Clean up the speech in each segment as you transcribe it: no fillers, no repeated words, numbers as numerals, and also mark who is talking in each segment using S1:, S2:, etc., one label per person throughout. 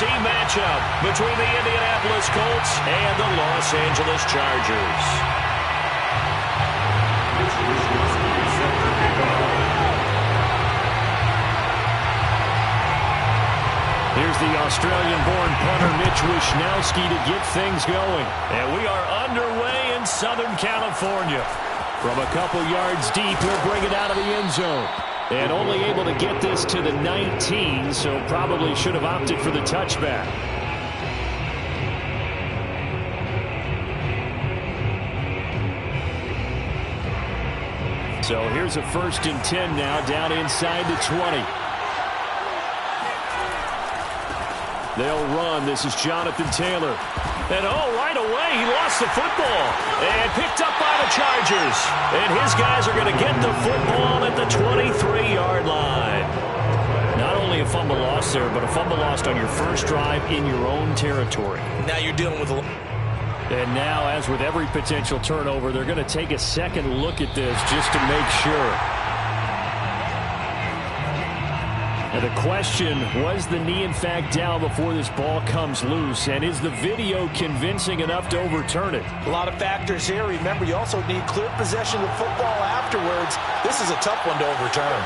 S1: AFC matchup between the Indianapolis Colts and the Los Angeles Chargers. Here's the Australian-born punter Mitch Wishnowsky to get things going. And we are underway in Southern California. From a couple yards deep, he'll bring it out of the end zone. And only able to get this to the 19, so probably should have opted for the touchback. So here's a 1st and 10 now, down inside the 20. They'll run. This is Jonathan Taylor. And right away, he lost the football. And picked up by the Chargers. And his guys are going to get the football at the 23-yard line. Not only a fumble loss there, but a fumble lost on your first drive in your own territory.
S2: Now you're dealing with a...
S1: And now, as with every potential turnover, they're going to take a second look at this just to make sure. Now the question, was the knee in fact down before this ball comes loose? And is the video convincing enough to overturn it?
S2: A lot of factors here. Remember, you also need clear possession of the football afterwards. This is a tough one to overturn.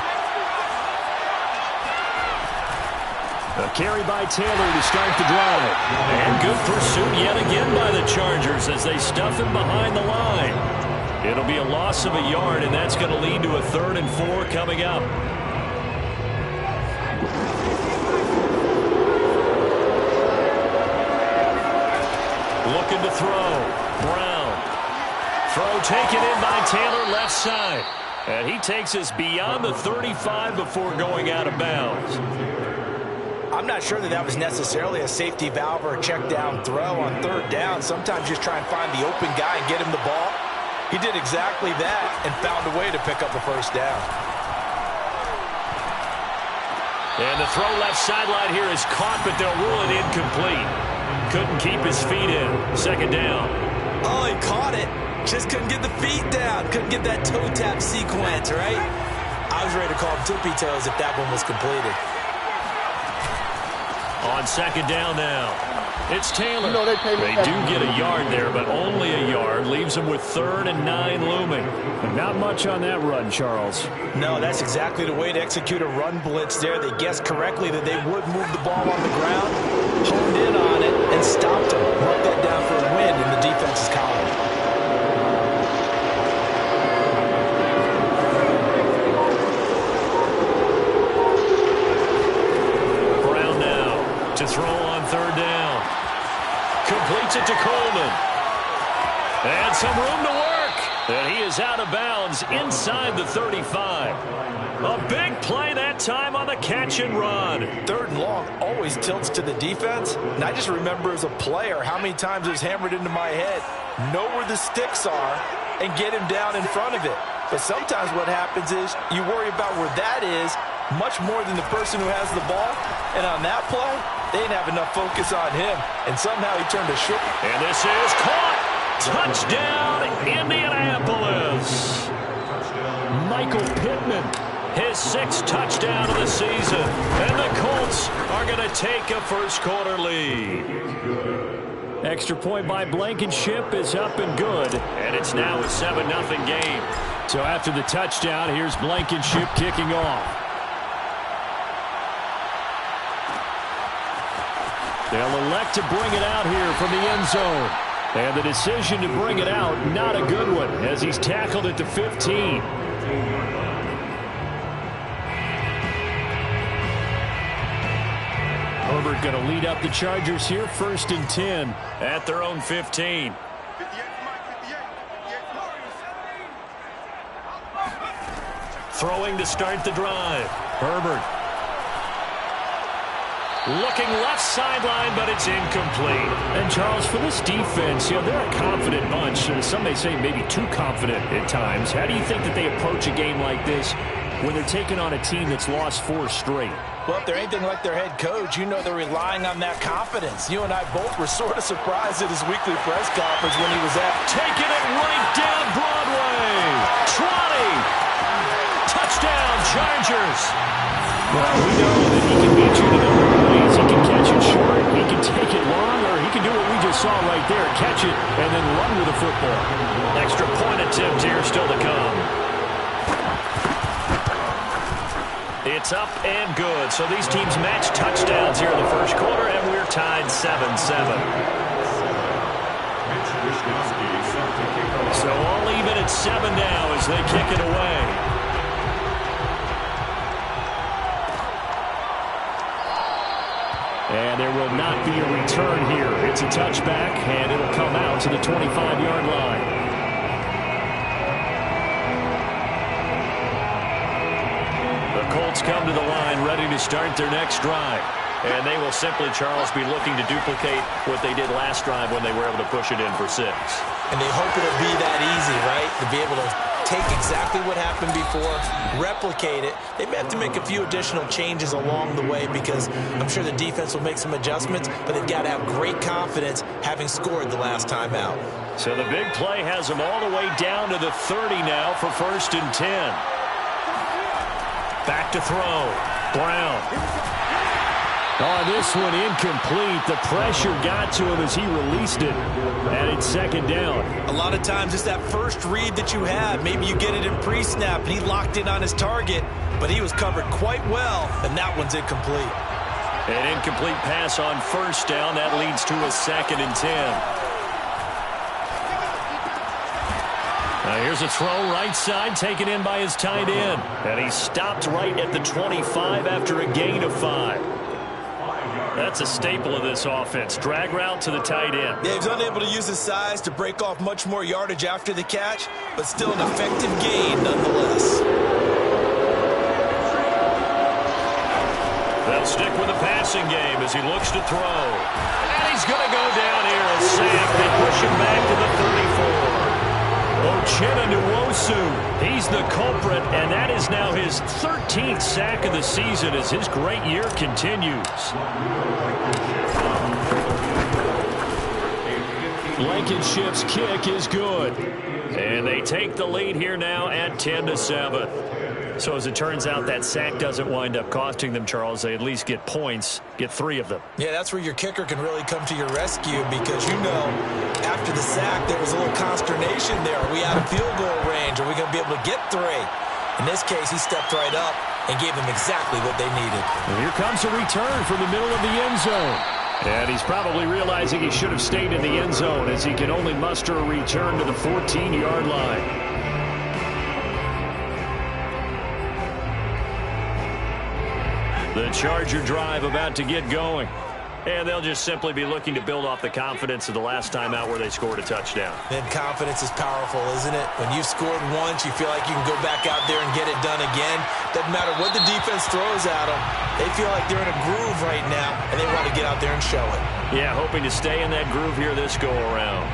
S1: A carry by Taylor to start the drive. And good pursuit yet again by the Chargers as they stuff him behind the line. It'll be a loss of a yard, and that's going to lead to a 3rd and 4 coming up. Looking to throw. Brown. Throw taken in by Taylor, left side. And he takes us beyond the 35 before going out of bounds.
S2: I'm not sure that was necessarily a safety valve or a check down throw on 3rd down. Sometimes just try and find the open guy and get him the ball. He did exactly that and found a way to pick up a 1st down.
S1: And the throw left sideline here is caught, but they'll rule it incomplete. Couldn't keep his feet in. 2nd down.
S2: Oh, he caught it. Just couldn't get the feet down. Couldn't get that toe tap sequence, right? I was ready to call him tippy toes if that one was completed.
S1: On 2nd down now. It's Taylor. They do get a yard there, but only a yard. Leaves them with 3rd and 9 looming. Not much on that run, Charles.
S2: No, that's exactly the way to execute a run blitz there. They guessed correctly that they would move the ball on the ground, honed in on it, and stopped him. Marked that down for a win in the defense's column.
S1: To throw on 3rd down. Completes it to Coleman. And some room to work. And he is out of bounds inside the 35. A big play that time on the catch and run.
S2: 3rd and long always tilts to the defense. And I just remember as a player how many times it was hammered into my head. Know where the sticks are and get him down in front of it. But sometimes what happens is you worry about where that is much more than the person who has the ball. And on that play, they didn't have enough focus on him. And somehow he turned a short.
S1: And this is caught. Touchdown, Indianapolis. Michael Pittman, his 6th touchdown of the season. And the Colts are going to take a first-quarter lead. Extra point by Blankenship is up and good. And it's now a 7-0 game. So after the touchdown, here's Blankenship kicking off. They'll elect to bring it out here from the end zone. And the decision to bring it out, not a good one, as he's tackled at the 15. Herbert going to lead up the Chargers here, 1st and 10 at their own 15. Throwing to start the drive. Herbert. Looking left sideline, but it's incomplete. And, Charles, for this defense, they're a confident bunch. Some may say maybe too confident at times. How do you think that they approach a game like this when they're taking on a team that's lost 4 straight?
S2: Well, if they're anything like their head coach, they're relying on that confidence. You and I both were sort of surprised at his weekly press conference when he was at.
S1: Taking it right down Broadway. 20. Touchdown, Chargers. Well, we know that he can beat you in a number of ways. He can catch it short. run with the football. Extra point attempt here still to come. It's up and good. So these teams match touchdowns here in the first quarter, and we're tied 7-7. So all even at 7 now as they kick it away. And there will not be a return here. It's a touchback, and it'll come out to the 25-yard line. The Colts come to the line ready to start their next drive. And they will simply, Charles, be looking to duplicate what they did last drive when they were able to push it in for 6.
S2: And they hope it'll be that easy, right? To be able to take exactly what happened before, replicate it. They may have to make a few additional changes along the way because I'm sure the defense will make some adjustments, but they've got to have great confidence having scored the last time out.
S1: So the big play has them all the way down to the 30 now for 1st and 10. Back to throw. Brown. Oh, this one incomplete. The pressure got to him as he released it. And it's 2nd down.
S2: A lot of times it's that first read that you have. Maybe you get it in pre-snap and he locked in on his target, but he was covered quite well, and that one's incomplete.
S1: An incomplete pass on 1st down. That leads to a 2nd and 10. Now here's a throw right side taken in by his tight end. And he stopped right at the 25 after a gain of 5. That's a staple of this offense. Drag route to the tight end.
S2: Yeah, he's unable to use his size to break off much more yardage after the catch, but still an effective gain nonetheless.
S1: They'll stick with the passing game as he looks to throw. And he's going to go down here. A sack. They push him back to the 34. Uchenna he's the culprit, and that is now his 13th sack of the season as his great year continues. Blankenship's kick is good. And they take the lead here now at 10-7. So as it turns out, that sack doesn't wind up costing them, Charles. They at least get points, get 3 of them. Yeah, that's where your kicker can really come to your rescue because, you know, after the sack, there was a little consternation there. Are we out of field goal range? Are we going to be able to get 3? In this case, he stepped right up and gave them exactly what they needed. And here comes a return from the middle of the end zone. And he's probably realizing he should have stayed in the end zone as he can only muster a return to the 14-yard line. The Charger drive about to get going. And they'll just simply be looking to build off the confidence of the last time out where they scored a touchdown.
S2: And confidence is powerful, isn't it? When you've scored once, you feel like you can go back out there and get it done again. Doesn't matter what the defense throws at them. They feel like they're in a groove right now, and they want to get out there and show it.
S1: Yeah, hoping to stay in that groove here this go-around.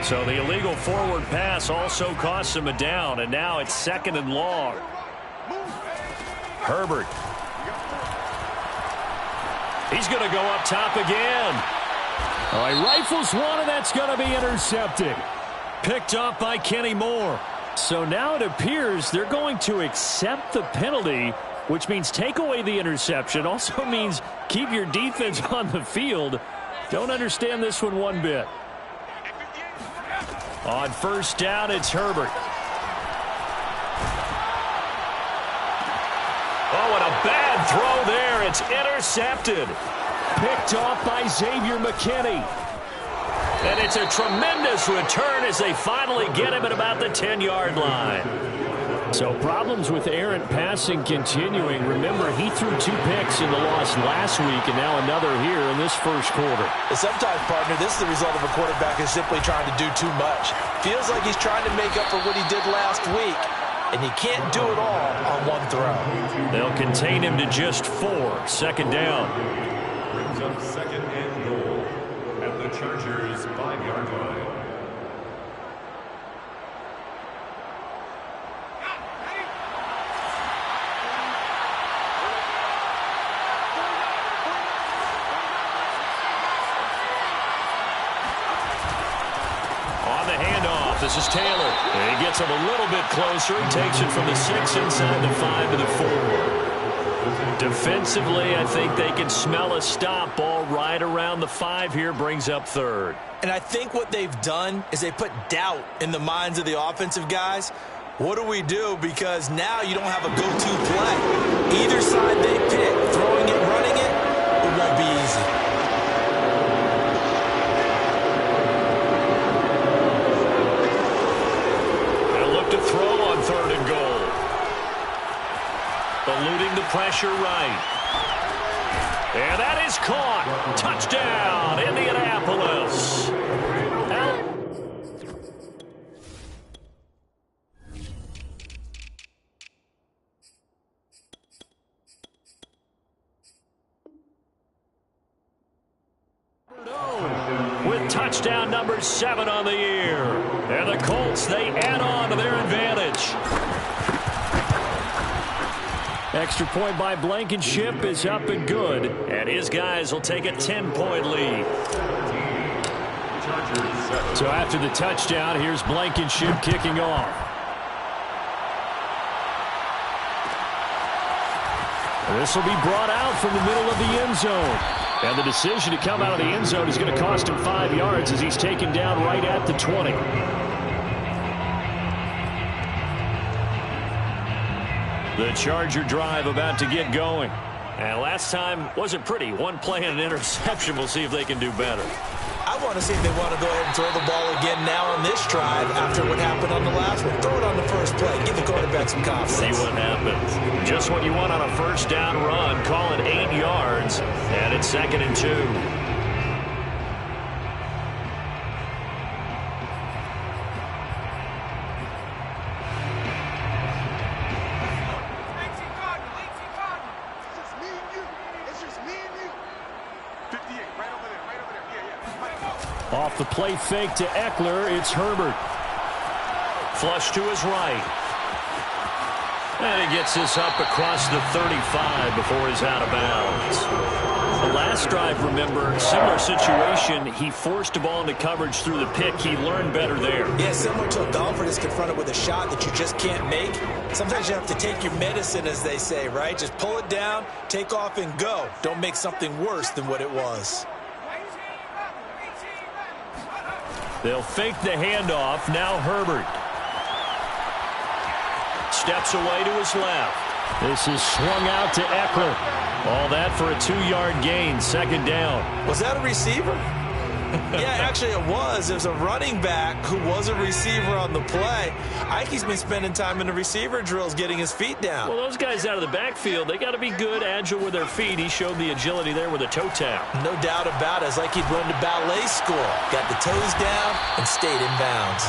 S1: So the illegal forward pass also costs him a down, and now it's 2nd and long. Herbert. He's going to go up top again. Oh, he rifles one, and that's going to be intercepted. Picked off by Kenny Moore. So now it appears they're going to accept the penalty, which means take away the interception. Also means keep your defense on the field. Don't understand this one bit. On 1st down, it's Herbert. Oh, and a bad throw there. It's intercepted. Picked off by Xavier McKinney. And it's a tremendous return as they finally get him at about the 10-yard line. So problems with errant passing continuing. Remember, he threw 2 picks in the loss last week and now another here in this first quarter.
S2: And sometimes, partner, this is the result of a quarterback who's simply trying to do too much. Feels like he's trying to make up for what he did last week, and he can't do it all on one throw.
S1: They'll contain him to just 4. 2nd down.
S3: Brings up 2nd and goal at the Chargers' 5-yard line.
S1: On the handoff, This is Taylor. And he gets him a little bit closer. He takes it from the 6 inside the 5 to the 4. Defensively, I think they can smell a stop. Ball right around the 5 here, brings up third.
S2: And I think what they've done is they put doubt in the minds of the offensive guys. What do we do? Because now you don't have a go-to play. Either side they pick, throwing it, running it, it won't be easy.
S1: They'll look to throw on 3rd and goal. Eluding the pressure right. And that is caught. Touchdown, Indianapolis. With touchdown number 7 on the year. And the Colts, they add on to their advantage. Extra point by Blankenship is up and good. And his guys will take a 10-point lead. So after the touchdown, here's Blankenship kicking off. This will be brought out from the middle of the end zone. And the decision to come out of the end zone is going to cost him 5 yards as he's taken down right at the 20. The Charger drive about to get going. And last time wasn't pretty. One play and an interception. We'll see if they can do better.
S2: I want to see if they want to go ahead and throw the ball again now on this drive after what happened on the last one. Throw it on the first play. Give the quarterback some confidence.
S1: See what happens. Just what you want on a first down run. Call it 8 yards. And it's 2nd and 2. Off the play fake to Eckler, it's Herbert. Flush to his right. And he gets this up across the 35 before he's out of bounds. The last drive, remember, similar situation. He forced the ball into coverage through the pick. He learned better there.
S2: Yeah, similar to a golfer that's confronted with a shot that you just can't make. Sometimes you have to take your medicine, as they say, right? Just pull it down, take off, and go. Don't make something worse than what it was.
S1: They'll fake the handoff. Now Herbert. Steps away to his left. This is swung out to Eckler. All that for a 2-yard gain. 2nd down.
S2: Was that a receiver? Yeah, actually it was. There's a running back who was a receiver on the play. Ike's been spending time in the receiver drills getting his feet down.
S1: Well, those guys out of the backfield, they got to be good, agile with their feet. He showed the agility there with a toe tap.
S2: No doubt about it. It's like he'd run to ballet school. Got the toes down and stayed in bounds.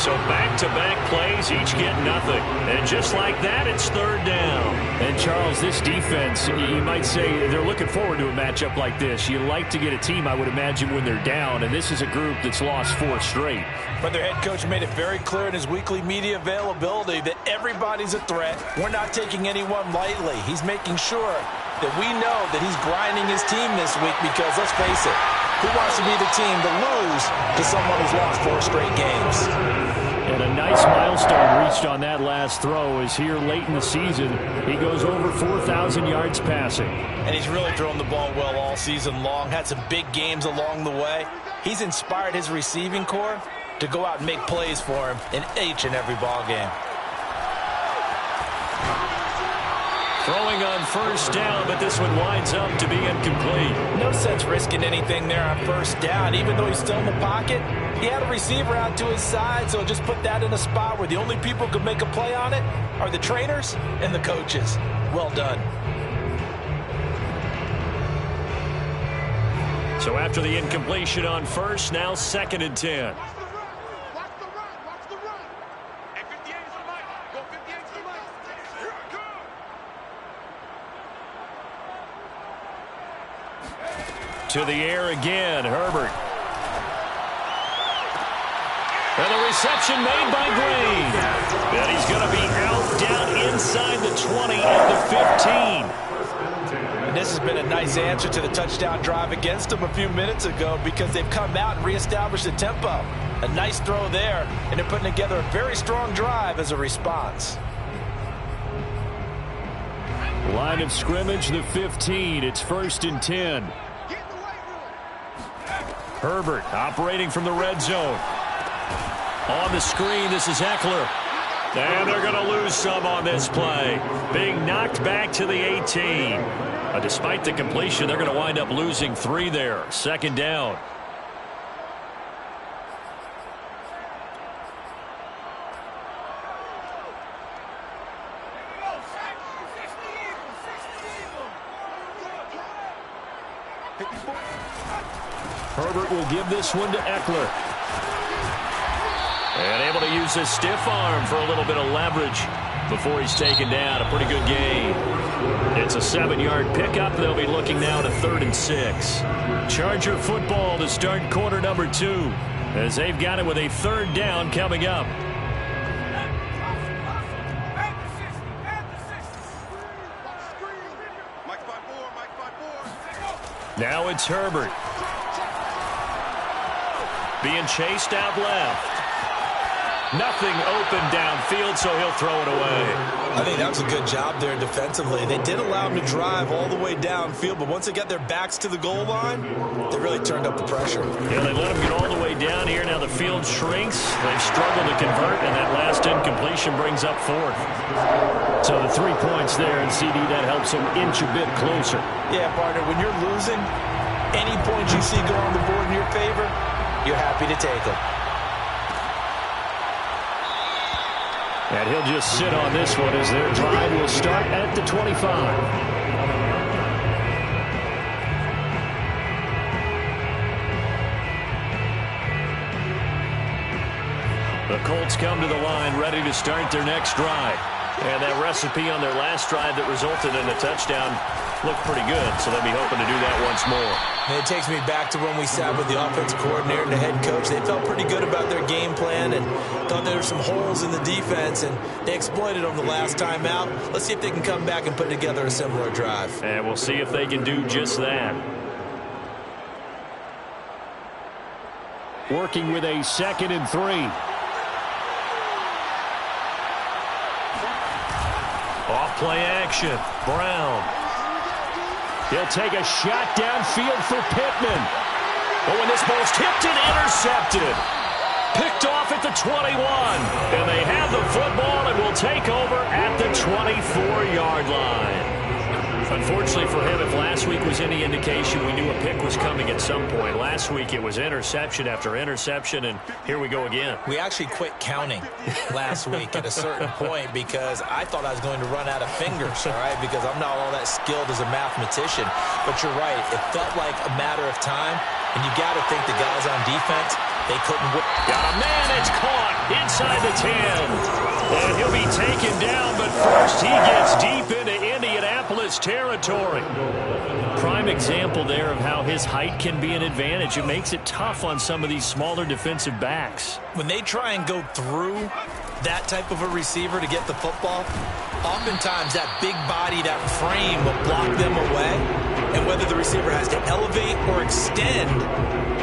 S1: So back-to-back plays, each get nothing. And just like that, it's 3rd down. And, Charles, this defense, you might say they're looking forward to a matchup like this. You like to get a team, I would imagine, when they're down. And this is a group that's lost 4 straight.
S2: But their head coach made it very clear in his weekly media availability that everybody's a threat. We're not taking anyone lightly. He's making sure that we know that he's grinding his team this week because, let's face it, who wants to be the team to lose to someone who's lost 4 straight games?
S1: And a nice milestone reached on that last throw is here late in the season. He goes over 4,000 yards passing.
S2: And he's really thrown the ball well all season long. Had some big games along the way. He's inspired his receiving corps to go out and make plays for him in each and every ball game.
S1: Throwing on 1st down, but this one winds up to be incomplete.
S2: No sense risking anything there on 1st down. Even though he's still in the pocket, he had a receiver out to his side, so just put that in a spot where the only people who can make a play on it are the trainers and the coaches. Well done.
S1: So after the incompletion on 1st, now 2nd and 10. To the air again, Herbert. And the reception made by Green. And he's going to be out down inside the 20 at the 15.
S2: And this has been a nice answer to the touchdown drive against them a few minutes ago because they've come out and reestablished the tempo. A nice throw there, and they're putting together a very strong drive as a response.
S1: Line of scrimmage, the 15. It's 1st and 10. Herbert operating from the red zone. On the screen, this is Eckler. And they're going to lose some on this play. Being knocked back to the 18. Despite the completion, they're going to wind up losing 3 there. 2nd down. Herbert will give this one to Eckler. And able to use his stiff arm for a little bit of leverage before he's taken down. A pretty good gain. It's a 7-yard pickup. They'll be looking now to 3rd and 6. Charger football to start quarter number 2 as they've got it with a 3rd down coming up. Now it's Herbert. Being chased out left. Nothing open downfield, so he'll throw it away.
S2: I think that was a good job there defensively. They did allow him to drive all the way downfield, but once they got their backs to the goal line, they really turned up the pressure.
S1: Yeah, they let him get all the way down here. Now the field shrinks. They've struggled to convert, and that last incompletion brings up 4th. So the 3 points there, and CD, that helps them inch a bit closer.
S2: Yeah, partner, when you're losing, any points you see go on the board in your favor, you're happy to take them.
S1: And he'll just sit on this one as their drive will start at the 25. The Colts come to the line ready to start their next drive. And that recipe on their last drive that resulted in a touchdown looked pretty good, so they'll be hoping to do that once more.
S2: And it takes me back to when we sat with the offensive coordinator and the head coach. They felt pretty good about their game plan and thought there were some holes in the defense, and they exploited them the last time out. Let's see if they can come back and put together a similar drive.
S1: And we'll see if they can do just that. Working with a 2nd and 3. Off play action. Brown. He'll take a shot downfield for Pittman. But when this ball's tipped and intercepted. Picked off at the 21. And they have the football and will take over at the 24-yard line. Unfortunately for him, if last week was any indication, we knew a pick was coming at some point. Last week it was interception after interception, and here we go again.
S2: We actually quit counting last week at a certain point because I thought I was going to run out of fingers, all right, because I'm not all that skilled as a mathematician. But you're right. It felt like a matter of time, and you got to think the guys on defense, they couldn't whip.
S1: Got a man, it's caught inside the 10. And he'll be taken down, but first he gets deep into Indianapolis territory. Prime example there of how his height can be an advantage. It makes it tough on some of these smaller defensive backs.
S2: When they try and go through that type of a receiver to get the football, oftentimes that big body, that frame will block them away. And whether the receiver has to elevate or extend,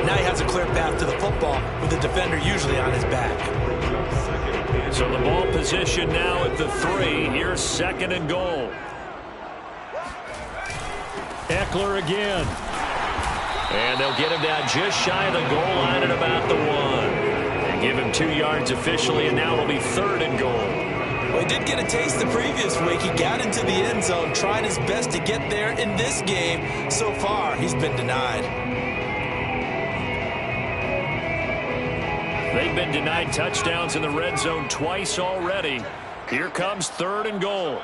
S2: now he has a clear path to the football with the defender usually on his back.
S1: So the ball position now at the 3. Here's 2nd and goal. Eckler again. And they'll get him down just shy of the goal line at about the 1. And give him 2 yards officially, and now it'll be 3rd and goal.
S2: Well, he did get a taste the previous week. He got into the end zone, trying his best to get there in this game. So far, he's been denied.
S1: They've been denied touchdowns in the red zone twice already. Here comes 3rd and goal.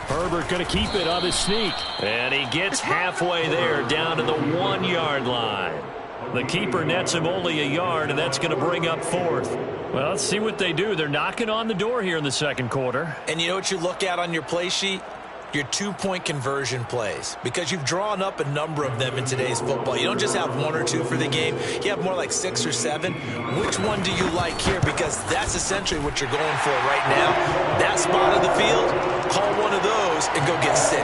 S1: Herbert going to keep it on his sneak. And he gets halfway there down to the 1-yard line. The keeper nets him only a yard, and that's going to bring up 4th. Well, let's see what they do. They're knocking on the door here in the 2nd quarter.
S2: And you know what you look at on your play sheet? Your 2-point conversion plays, because you've drawn up a number of them in today's football. You don't just have 1 or 2 for the game. You have more like 6 or 7. Which one do you like here? Because that's essentially what you're going for right now. That spot of the field, call one of those goes and go get 6.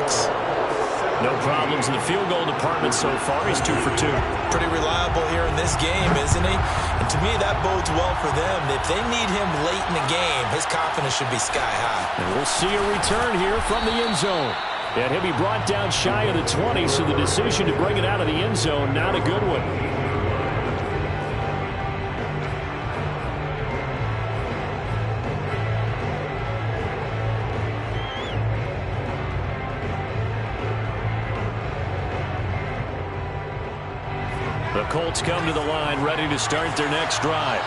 S1: No problems in the field goal department so far. He's 2 for 2.
S2: Pretty reliable here in this game, isn't he? And to me, that bodes well for them. If they need him late in the game, his confidence should be sky high.
S1: And we'll see a return here from the end zone. And he'll be brought down shy of the 20, so the decision to bring it out of the end zone, not a good one. The Colts come to the line, ready to start their next drive.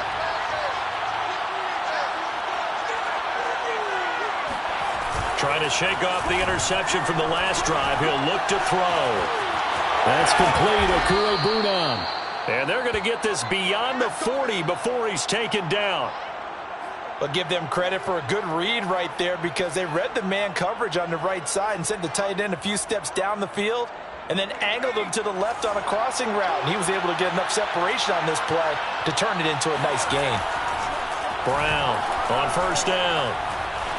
S1: Trying to shake off the interception from the last drive. He'll look to throw. That's complete. Okuegbunam. And they're going to get this beyond the 40 before he's taken down.
S2: But give them credit for a good read right there, because they read the man coverage on the right side and sent the tight end a few steps down the field and then angled him to the left on a crossing route. And he was able to get enough separation on this play to turn it into a nice gain.
S1: Brown on first down.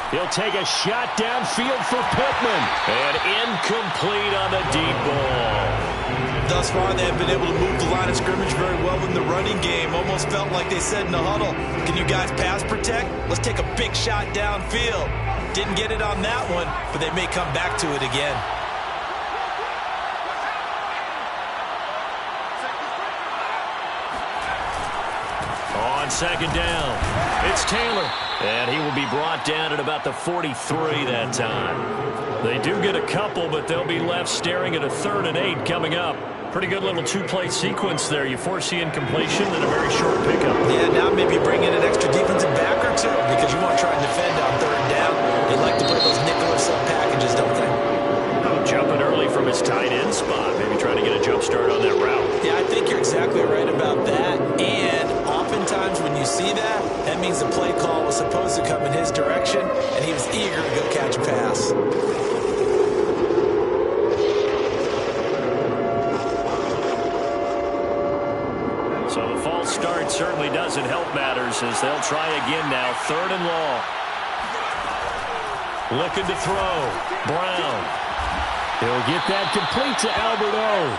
S1: He'll take a shot downfield for Pittman. And incomplete on the deep ball.
S2: Thus far, they have been able to move the line of scrimmage very well in the running game. Almost felt like they said in the huddle, can you guys pass protect? Let's take a big shot downfield. Didn't get it on that one, but they may come back to it again.
S1: On second down, it's Taylor. And he will be brought down at about the 43 that time. They do get a couple, but they'll be left staring at a 3rd and 8 coming up. Pretty good little 2-play sequence there. You foresee incompletion and a very short pickup.
S2: Yeah, now maybe bring in an extra defensive back or two, because you want to try and defend on 3rd down. They like to play those nickel or sub packages, don't they?
S1: Jumping early from his tight end spot. Maybe trying to get a jump start on that route.
S2: Yeah, I think you're exactly right about that. And oftentimes when you see that, that means the play call was supposed to come in his direction, and he was eager to go catch a pass.
S1: So the false start certainly doesn't help matters, as they'll try again now. 3rd and long. Looking to throw. Brown. He'll get that complete to Albert O.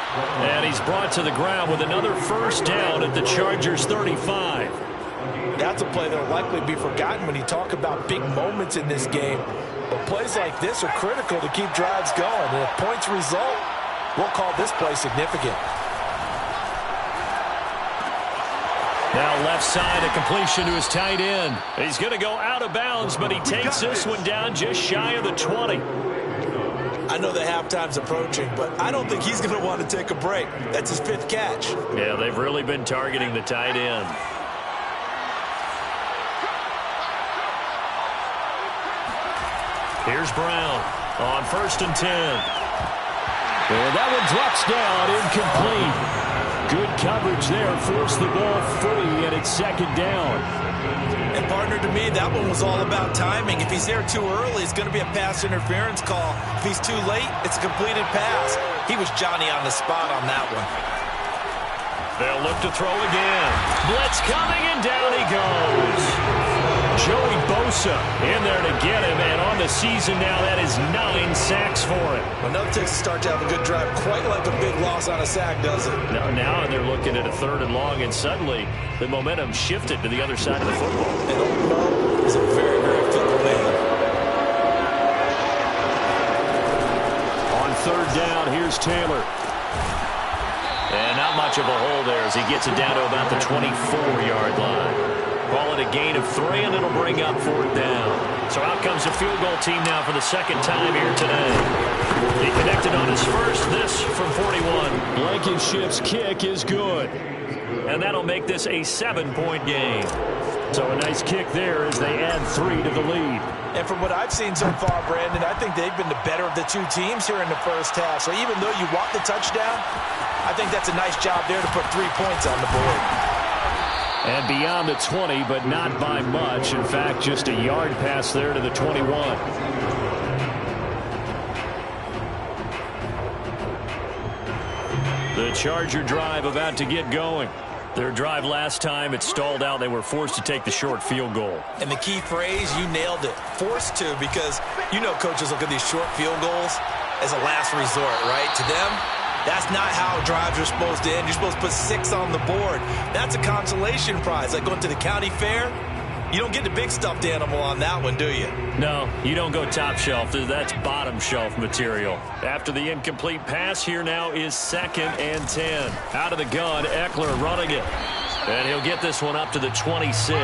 S1: And he's brought to the ground with another first down at the Chargers' 35.
S2: That's a play that will likely be forgotten when you talk about big moments in this game. But plays like this are critical to keep drives going. And if points result, we'll call this play significant.
S1: Now left side, a completion to his tight end. He's going to go out of bounds, but he takes this one down just shy of the 20.
S2: I know the halftime's approaching, but I don't think he's going to want to take a break. That's his 5th catch.
S1: Yeah, they've really been targeting the tight end. Here's Brown on 1st and 10. And that one drops down, incomplete. Good coverage there, forced the ball free, and it's 2nd down.
S2: And partner, to me, that one was all about timing. If he's there too early, it's going to be a pass interference call. If he's too late, it's a completed pass. He was Johnny on the spot on that one.
S1: They'll look to throw again. Blitz coming, and down he goes. Joey Bosa in there to get him, and on the season now, that is 9 sacks for him.
S2: Another takes a start to have a good drive, quite like a big loss on a sack, does it?
S1: Now they're looking at a 3rd and long, and suddenly the momentum shifted to the other side of the football.
S2: And Old Mo is a very, very fickle man.
S1: On 3rd down, here's Taylor. And not much of a hole there as he gets it down to about the 24-yard line. Call it a gain of 3, and it'll bring up 4th down. So out comes the field goal team now for the 2nd time here today. He connected on his first, this from 41. Blankenship's kick is good. And that'll make this a 7-point game. So a nice kick there as they add 3 to the lead.
S2: And from what I've seen so far, Brandon, I think they've been the better of the two teams here in the first half. So even though you want the touchdown, I think that's a nice job there to put 3 points on the board.
S1: And beyond the 20, but not by much. In fact, just a yard pass there to the 21. The Charger drive about to get going. Their drive last time, it stalled out. They were forced to take the short field goal.
S2: And the key phrase, you nailed it. Forced to, because you know coaches look at these short field goals as a last resort, right? To them, that's not how drives are supposed to end. You're supposed to put 6 on the board. That's a consolation prize. Like going to the county fair, you don't get the big stuffed animal on that one, do you?
S1: No, you don't go top shelf. That's bottom shelf material. After the incomplete pass, here now is 2nd and 10. Out of the gun, Eckler running it. And he'll get this one up to the 26.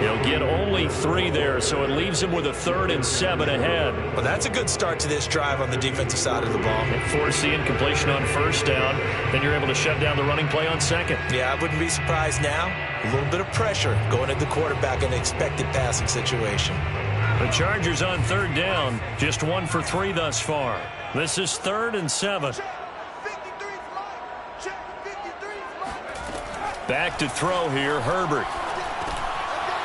S1: He'll get only 3 there, so it leaves him with a 3rd and 7 ahead.
S2: Well, that's a good start to this drive on the defensive side of the ball.
S1: Force the incompletion on 1st down. Then you're able to shut down the running play on 2nd.
S2: Yeah, I wouldn't be surprised now. A little bit of pressure going at the quarterback in an expected passing situation.
S1: The Chargers on 3rd down, just 1 for 3 thus far. This is 3rd and 7. Back to throw here, Herbert.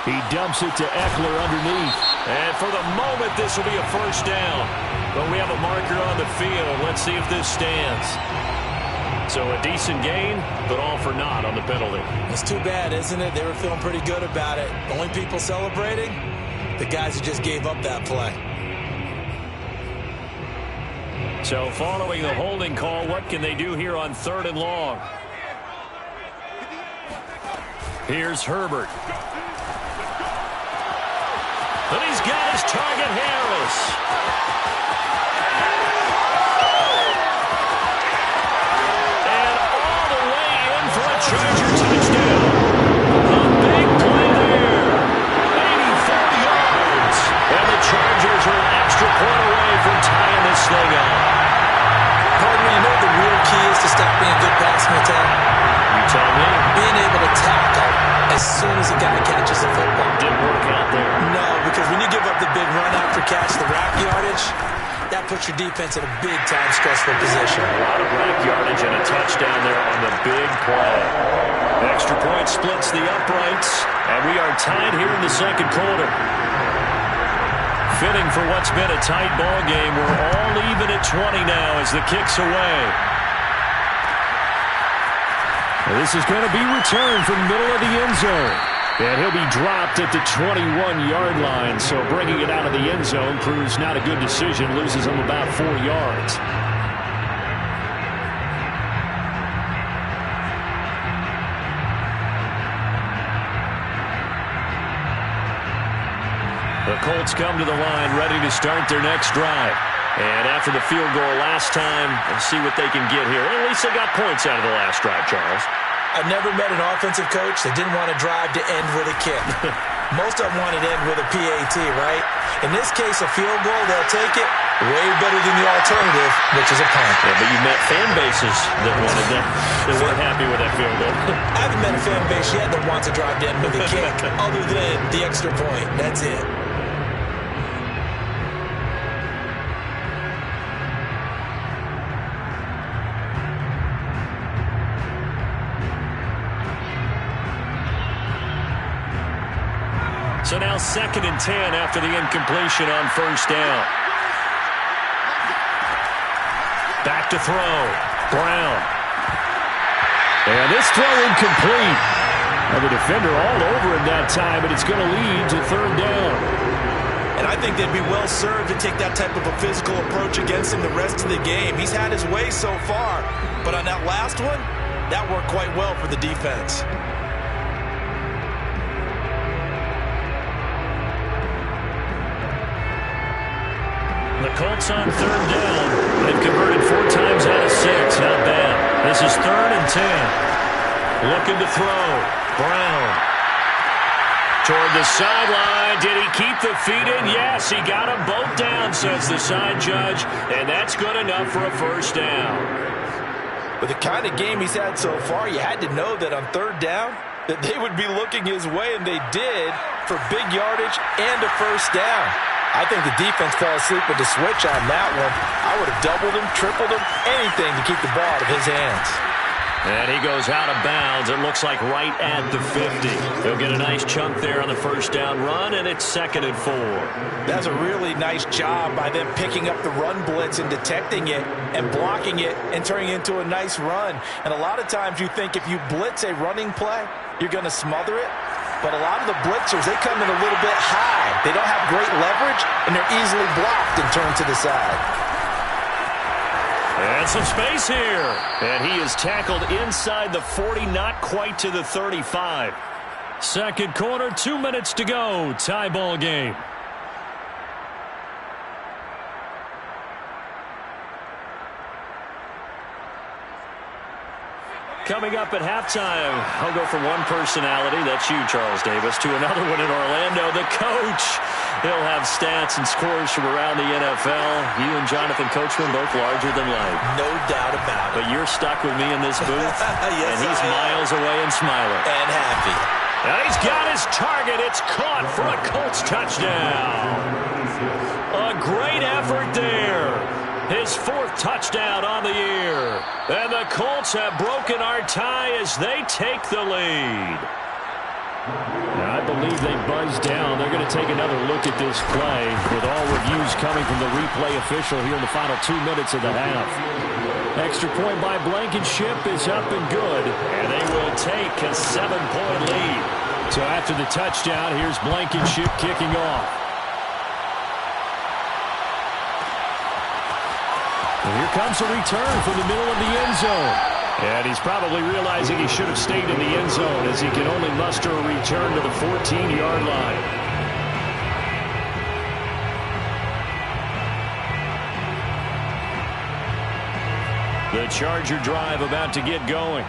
S1: He dumps it to Eckler underneath. And for the moment, this will be a 1st down. But we have a marker on the field. Let's see if this stands. So a decent gain, but all for naught on the penalty.
S2: It's too bad, isn't it? They were feeling pretty good about it. The only people celebrating, the guys who just gave up that play.
S1: So following the holding call, what can they do here on 3rd and long? Here's Herbert. And he's got his target, Harris. And all the way in for a Charger touchdown. A big play there. 84 yards. And the Chargers are an extra point away from tying this thing up.
S2: Pardon me, you know what the real key is to stop being a good passing attack?
S1: You tell me.
S2: Being able to tackle as soon as a guy catches the football.
S1: Didn't work out there.
S2: No, because when you give up the big run after catch, the rack yardage, that puts your defense in a big-time stressful position.
S1: A lot of rack yardage and a touchdown there on the big play. The extra point splits the uprights, and we are tied here in the 2nd quarter. Fitting for what's been a tight ball game. We're all even at 20 now as the kick's away. This is going to be returned from the middle of the end zone. And he'll be dropped at the 21-yard line. So bringing it out of the end zone proves not a good decision. Loses him about 4 yards. The Colts come to the line ready to start their next drive. And after the field goal last time, let's see what they can get here. At least they got points out of the last drive, Charles.
S2: I've never met an offensive coach that didn't want to drive to end with a kick. Most of them want it to end with a PAT, right? In this case, a field goal, they'll take it way better than the alternative, which is a punt.
S1: Yeah, but you met fan bases that wanted that. They weren't happy with that field goal.
S2: I haven't met a fan base yet that wants to drive to end with a kick, other than the extra point. That's it.
S1: So now 2nd and 10 after the incompletion on 1st down. Back to throw. Brown. And this throw incomplete. And the defender all over him that time, but it's going to lead to 3rd down.
S2: And I think they'd be well served to take that type of a physical approach against him the rest of the game. He's had his way so far, but on that last one, that worked quite well for the defense.
S1: The Colts on 3rd down. They've converted 4 times out of 6. Not bad. This is 3rd and 10. Looking to throw. Brown. Toward the sideline. Did he keep the feet in? Yes, he got them both down, says the side judge. And that's good enough for a 1st down.
S2: With the kind of game he's had so far, you had to know that on 3rd down, that they would be looking his way, and they did, for big yardage and a 1st down. I think the defense fell asleep with the switch on that one. I would have doubled him, tripled him, anything to keep the ball out of his hands.
S1: And he goes out of bounds. It looks like right at the 50. He'll get a nice chunk there on the first down run, and it's 2nd and 4.
S2: That's a really nice job by them picking up the run blitz and detecting it and blocking it and turning it into a nice run. And a lot of times you think if you blitz a running play, you're going to smother it. But a lot of the blitzers, they come in a little bit high. They don't have great leverage, and they're easily blocked and turned to the side.
S1: And some space here. And he is tackled inside the 40, not quite to the 35. Second quarter, 2 minutes to go. Tie ball game. Coming up at halftime, I'll go from one personality, that's you, Charles Davis, to another one in Orlando, the coach. He'll have stats and scores from around the NFL. You and Jonathan Coachman both larger than life.
S2: No doubt about it.
S1: But you're stuck with me in this booth,
S2: yes,
S1: and he's miles away and smiling.
S2: And happy.
S1: And he's got his target. It's caught for a Colts touchdown. A great effort there. His 4th touchdown on the year. And the Colts have broken our tie as they take the lead. I believe they buzzed down. They're going to take another look at this play with all reviews coming from the replay official here in the final 2 minutes of the half. Extra point by Blankenship is up and good. And they will take a 7-point lead. So after the touchdown, here's Blankenship kicking off. And here comes a return from the middle of the end zone. And he's probably realizing he should have stayed in the end zone as he can only muster a return to the 14-yard line. The Charger drive about to get going.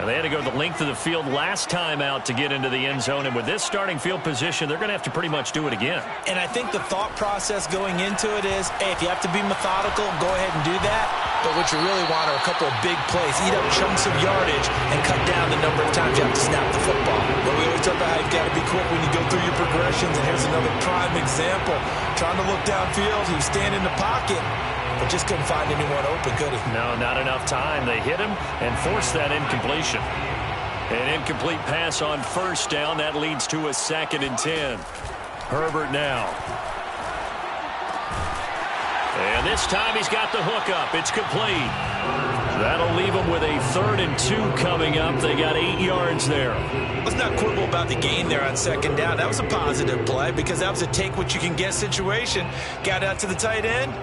S1: They had to go the length of the field last time out to get into the end zone. And with this starting field position, they're going to have to pretty much do it again.
S2: And I think the thought process going into it is, hey, if you have to be methodical, go ahead and do that. But what you really want are a couple of big plays. Eat up chunks of yardage and cut down the number of times you have to snap the football. But we always talk about how you've got to be quick when you go through your progressions. And here's another prime example. Trying to look downfield, he was standing in the pocket. But just couldn't find anyone open, could he?
S1: No, not enough time. They hit him and forced that incompletion. An incomplete pass on first down. That leads to a 2nd and 10. Herbert now. And this time he's got the hook up. It's complete. That'll leave him with a 3rd and 2 coming up. They got 8 yards there.
S2: Let's not quibble about the gain there on 2nd down. That was a positive play because that was a take-what-you-can-get situation. Got out to the tight end.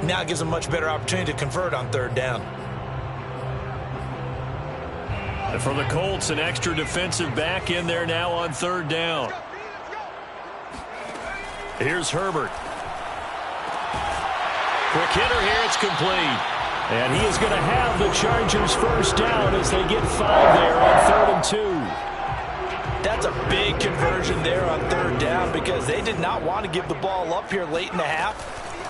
S2: Now gives a much better opportunity to convert on 3rd down.
S1: And for the Colts, an extra defensive back in there now on 3rd down. Here's Herbert. Quick hitter here, it's complete. And he is going to have the Chargers first down as they get 5 there on 3rd and 2.
S2: That's a big conversion there on 3rd down because they did not want to give the ball up here late in the half.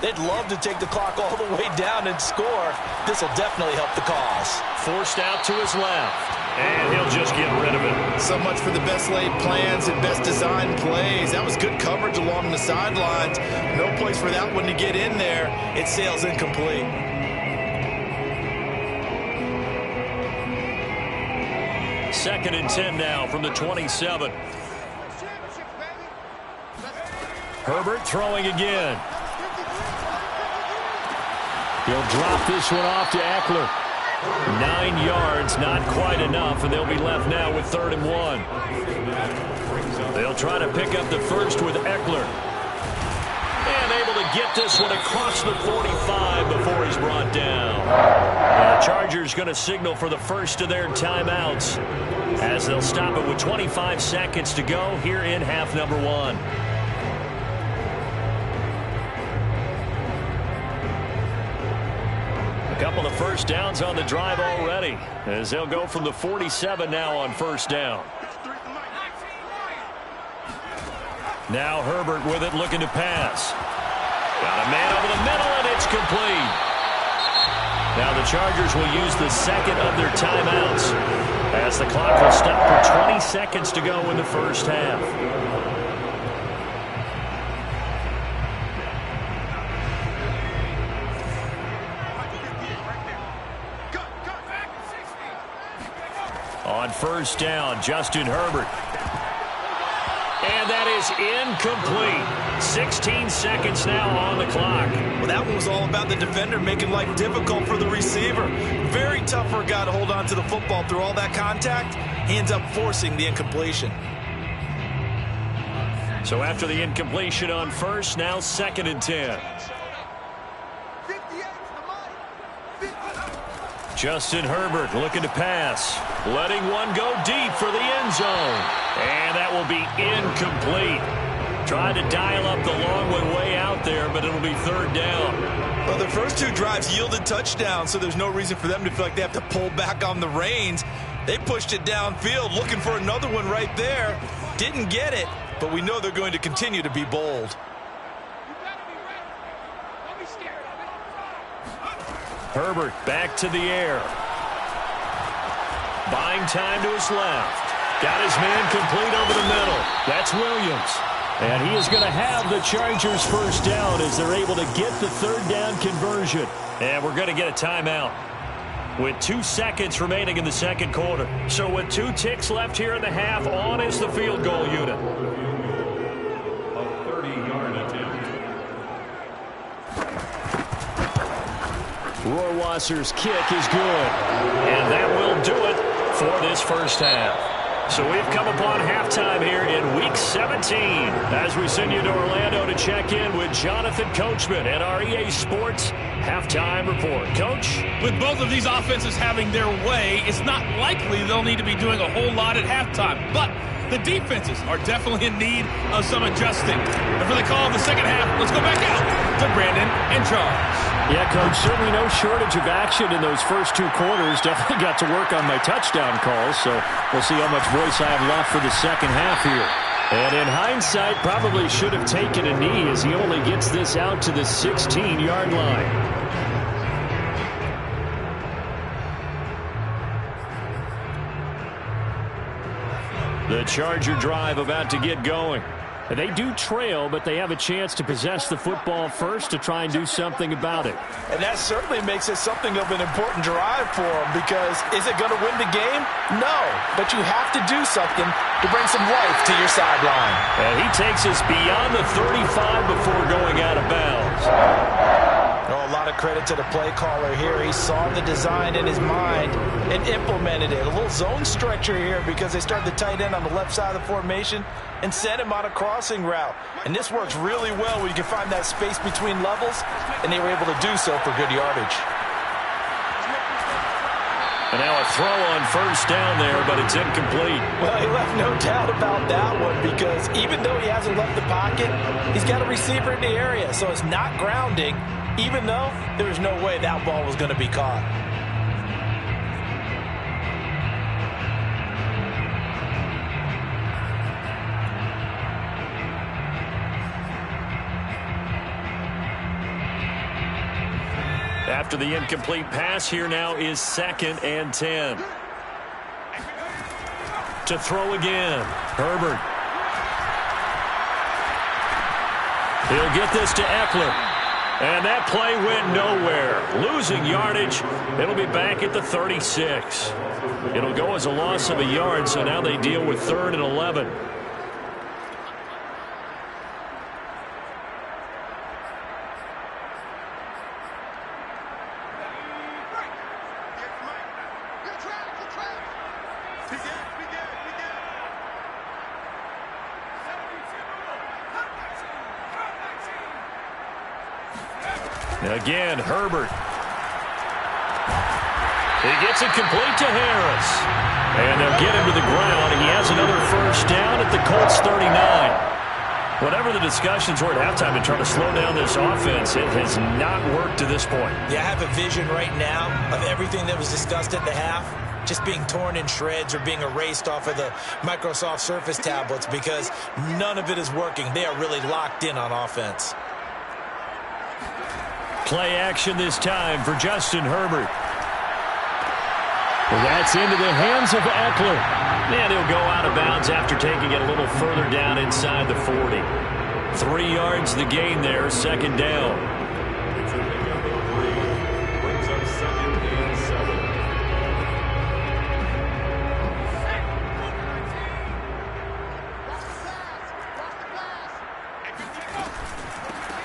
S2: They'd love to take the clock all the way down and score. This will definitely help the cause.
S1: Forced out to his left. And he'll just get rid of it.
S2: So much for the best laid plans and best designed plays. That was good coverage along the sidelines. No place for that one to get in there. It sails incomplete.
S1: Second and 10 now from the 27. Herbert throwing again. He'll drop this one off to Eckler. 9 yards, not quite enough, and they'll be left now with 3rd and 1. They'll try to pick up the first with Eckler. And able to get this one across the 45 before he's brought down. And the Chargers going to signal for the first of their timeouts as they'll stop it with 25 seconds to go here in half number 1. Couple of first downs on the drive already as they'll go from the 47 now on first down. Now Herbert with it looking to pass. Got a man over the middle and it's complete. Now the Chargers will use the second of their timeouts as the clock will stop for 20 seconds to go in the first half. On first down, Justin Herbert. And that is incomplete. 16 seconds now on the clock.
S2: Well, that one was all about the defender making life difficult for the receiver. Very tough for a guy to hold on to the football through all that contact. He ends up forcing the incompletion.
S1: So after the incompletion on first, now 2nd and 10. Justin Herbert looking to pass. Letting one go deep for the end zone. And that will be incomplete. Trying to dial up the long one way out there, but it'll be 3rd down.
S2: Well, the first 2 drives yielded touchdowns, so there's no reason for them to feel like they have to pull back on the reins. They pushed it downfield, looking for another one right there. Didn't get it, but we know they're going to continue to be bold.
S1: Herbert back to the air. Buying time to his left. Got his man complete over the middle. That's Williams. And he is going to have the Chargers first down as they're able to get the 3rd down conversion. And we're going to get a timeout with 2 seconds remaining in the 2nd quarter. So with 2 ticks left here in the half, on is the field goal unit.
S3: A 30-yard attempt.
S1: Rohrwasser's kick is good. And that will do it for this first half. So we've come upon halftime here in Week 17 as we send you to Orlando to check in with Jonathan Coachman at our EA Sports Halftime Report. Coach?
S4: With both of these offenses having their way, it's not likely they'll need to be doing a whole lot at halftime. But the defenses are definitely in need of some adjusting. And for the call of the second half, let's go back out to Brandon and Charles.
S1: Yeah, Coach, certainly no shortage of action in those first 2 quarters. Definitely got to work on my touchdown calls, so we'll see how much voice I have left for the second half here. And in hindsight, probably should have taken a knee as he only gets this out to the 16-yard line. The Charger drive about to get going. They do trail, but they have a chance to possess the football first to try and do something about it.
S2: And that certainly makes it something of an important drive for them, because is it going to win the game? No, but you have to do something to bring some life to your sideline.
S1: And he takes us beyond the 35 before going out of bounds.
S2: Oh, a lot of credit to the play caller here. He saw the design in his mind and implemented it. A little zone stretcher here because they started the tight end on the left side of the formation and sent him on a crossing route. And this works really well when you can find that space between levels, and they were able to do so for good yardage.
S1: And now a throw on first down there, but it's incomplete.
S2: Well, he left no doubt about that one, because even though he hasn't left the pocket, he's got a receiver in the area, so it's not grounding, even though there was no way that ball was going to be caught.
S1: After the incomplete pass, here now is 2nd and 10. To throw again, Herbert. He'll get this to Eckler. And that play went nowhere. Losing yardage. It'll be back at the 36. It'll go as a loss of a yard, so now they deal with 3rd and 11. Again, Herbert. He gets it complete to Harris. And they'll get him to the ground. He has another first down at the Colts 39. Whatever the discussions were at halftime to try to slow down this offense, it has not worked to this point.
S2: Yeah, I have a vision right now of everything that was discussed at the half just being torn in shreds or being erased off of the Microsoft Surface tablets, because none of it is working. They are really locked in on offense.
S1: Play action this time for Justin Herbert. That's into the hands of Eckler. And he'll go out of bounds after taking it a little further down inside the 40. 3 yards the gain there, 2nd down.
S3: It's a pickup of 3. Brings up 2nd and 7.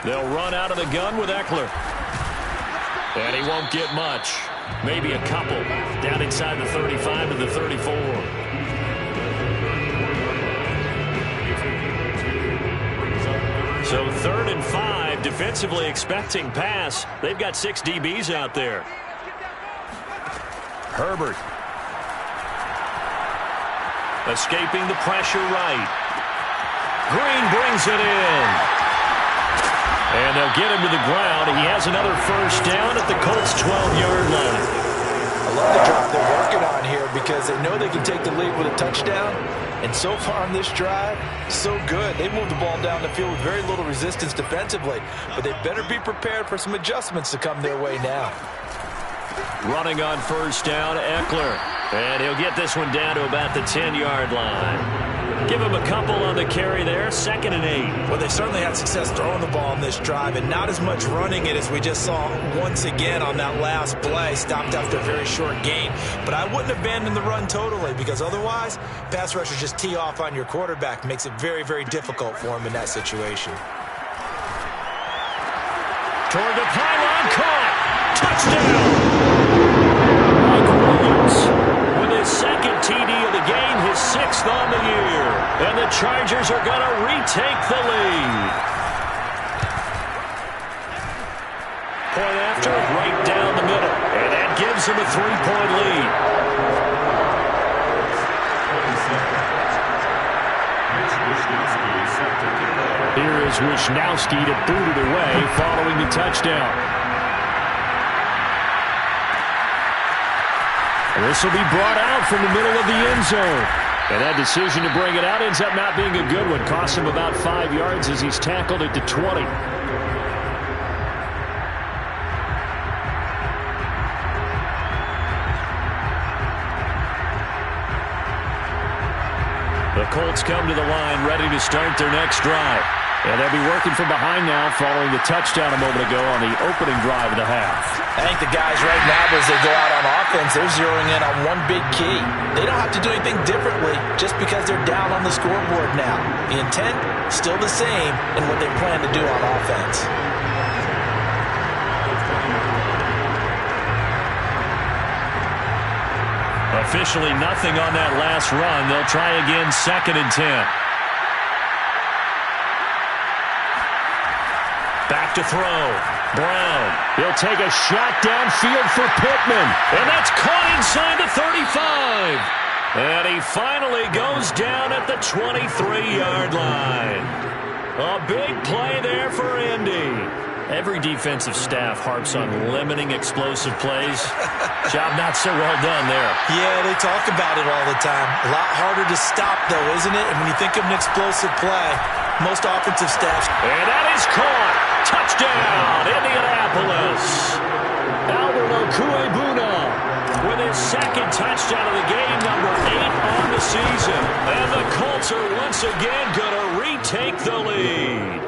S1: They'll run out of the gun with Eckler. And he won't get much. Maybe a couple. Down inside the 35 to the 34. So 3rd and 5, defensively expecting pass. They've got 6 DBs out there. Herbert. Escaping the pressure right. Green brings it in. And they'll get him to the ground. He has another first down at the Colts' 12-yard line.
S2: I love the drive they're working on here because they know they can take the lead with a touchdown. And so far on this drive, so good. They moved the ball down the field with very little resistance defensively. But they better be prepared for some adjustments to come their way now.
S1: Running on first down, Eckler. And he'll get this one down to about the 10-yard line. Give him a couple on the carry there, 2nd and 8.
S2: Well, they certainly had success throwing the ball on this drive and not as much running it as we just saw once again on that last play. Stopped after a very short gain. But I wouldn't abandon the run totally because otherwise, pass rushers just tee off on your quarterback. Makes it very, very difficult for him in that situation.
S1: Toward the pylon, caught. Touchdown. Michael Williams with his 2nd TD of the game, his 6th on the year. And the Chargers are going to retake the lead. Point after, right down the middle. And that gives them a 3-point lead. Here is Wishnowski to boot it away following the touchdown. This will be brought out from the middle of the end zone. And that decision to bring it out ends up not being a good one. Costs him about 5 yards as he's tackled at the 20. The Colts come to the line ready to start their next drive. And they'll be working from behind now following the touchdown a moment ago on the opening drive of the half.
S2: I think the guys right now, as they go out on offense, they're zeroing in on one big key. They don't have to do anything differently just because they're down on the scoreboard now. The intent, still the same in what they plan to do on offense.
S1: Officially nothing on that last run. They'll try again, 2nd and 10. Back to throw. Brown. He'll take a shot downfield for Pittman. And that's caught inside the 35. And he finally goes down at the 23-yard line. A big play there for Indy. Every defensive staff harps on limiting explosive plays. Job not so well done there.
S2: Yeah, they talk about it all the time. A lot harder to stop, though, isn't it? And when you think of an explosive play, most offensive staffs.
S1: And that is caught. Touchdown, Indianapolis. Albert Okuebuna with his 2nd touchdown of the game, number 8 on the season. And the Colts are once again going to retake the lead.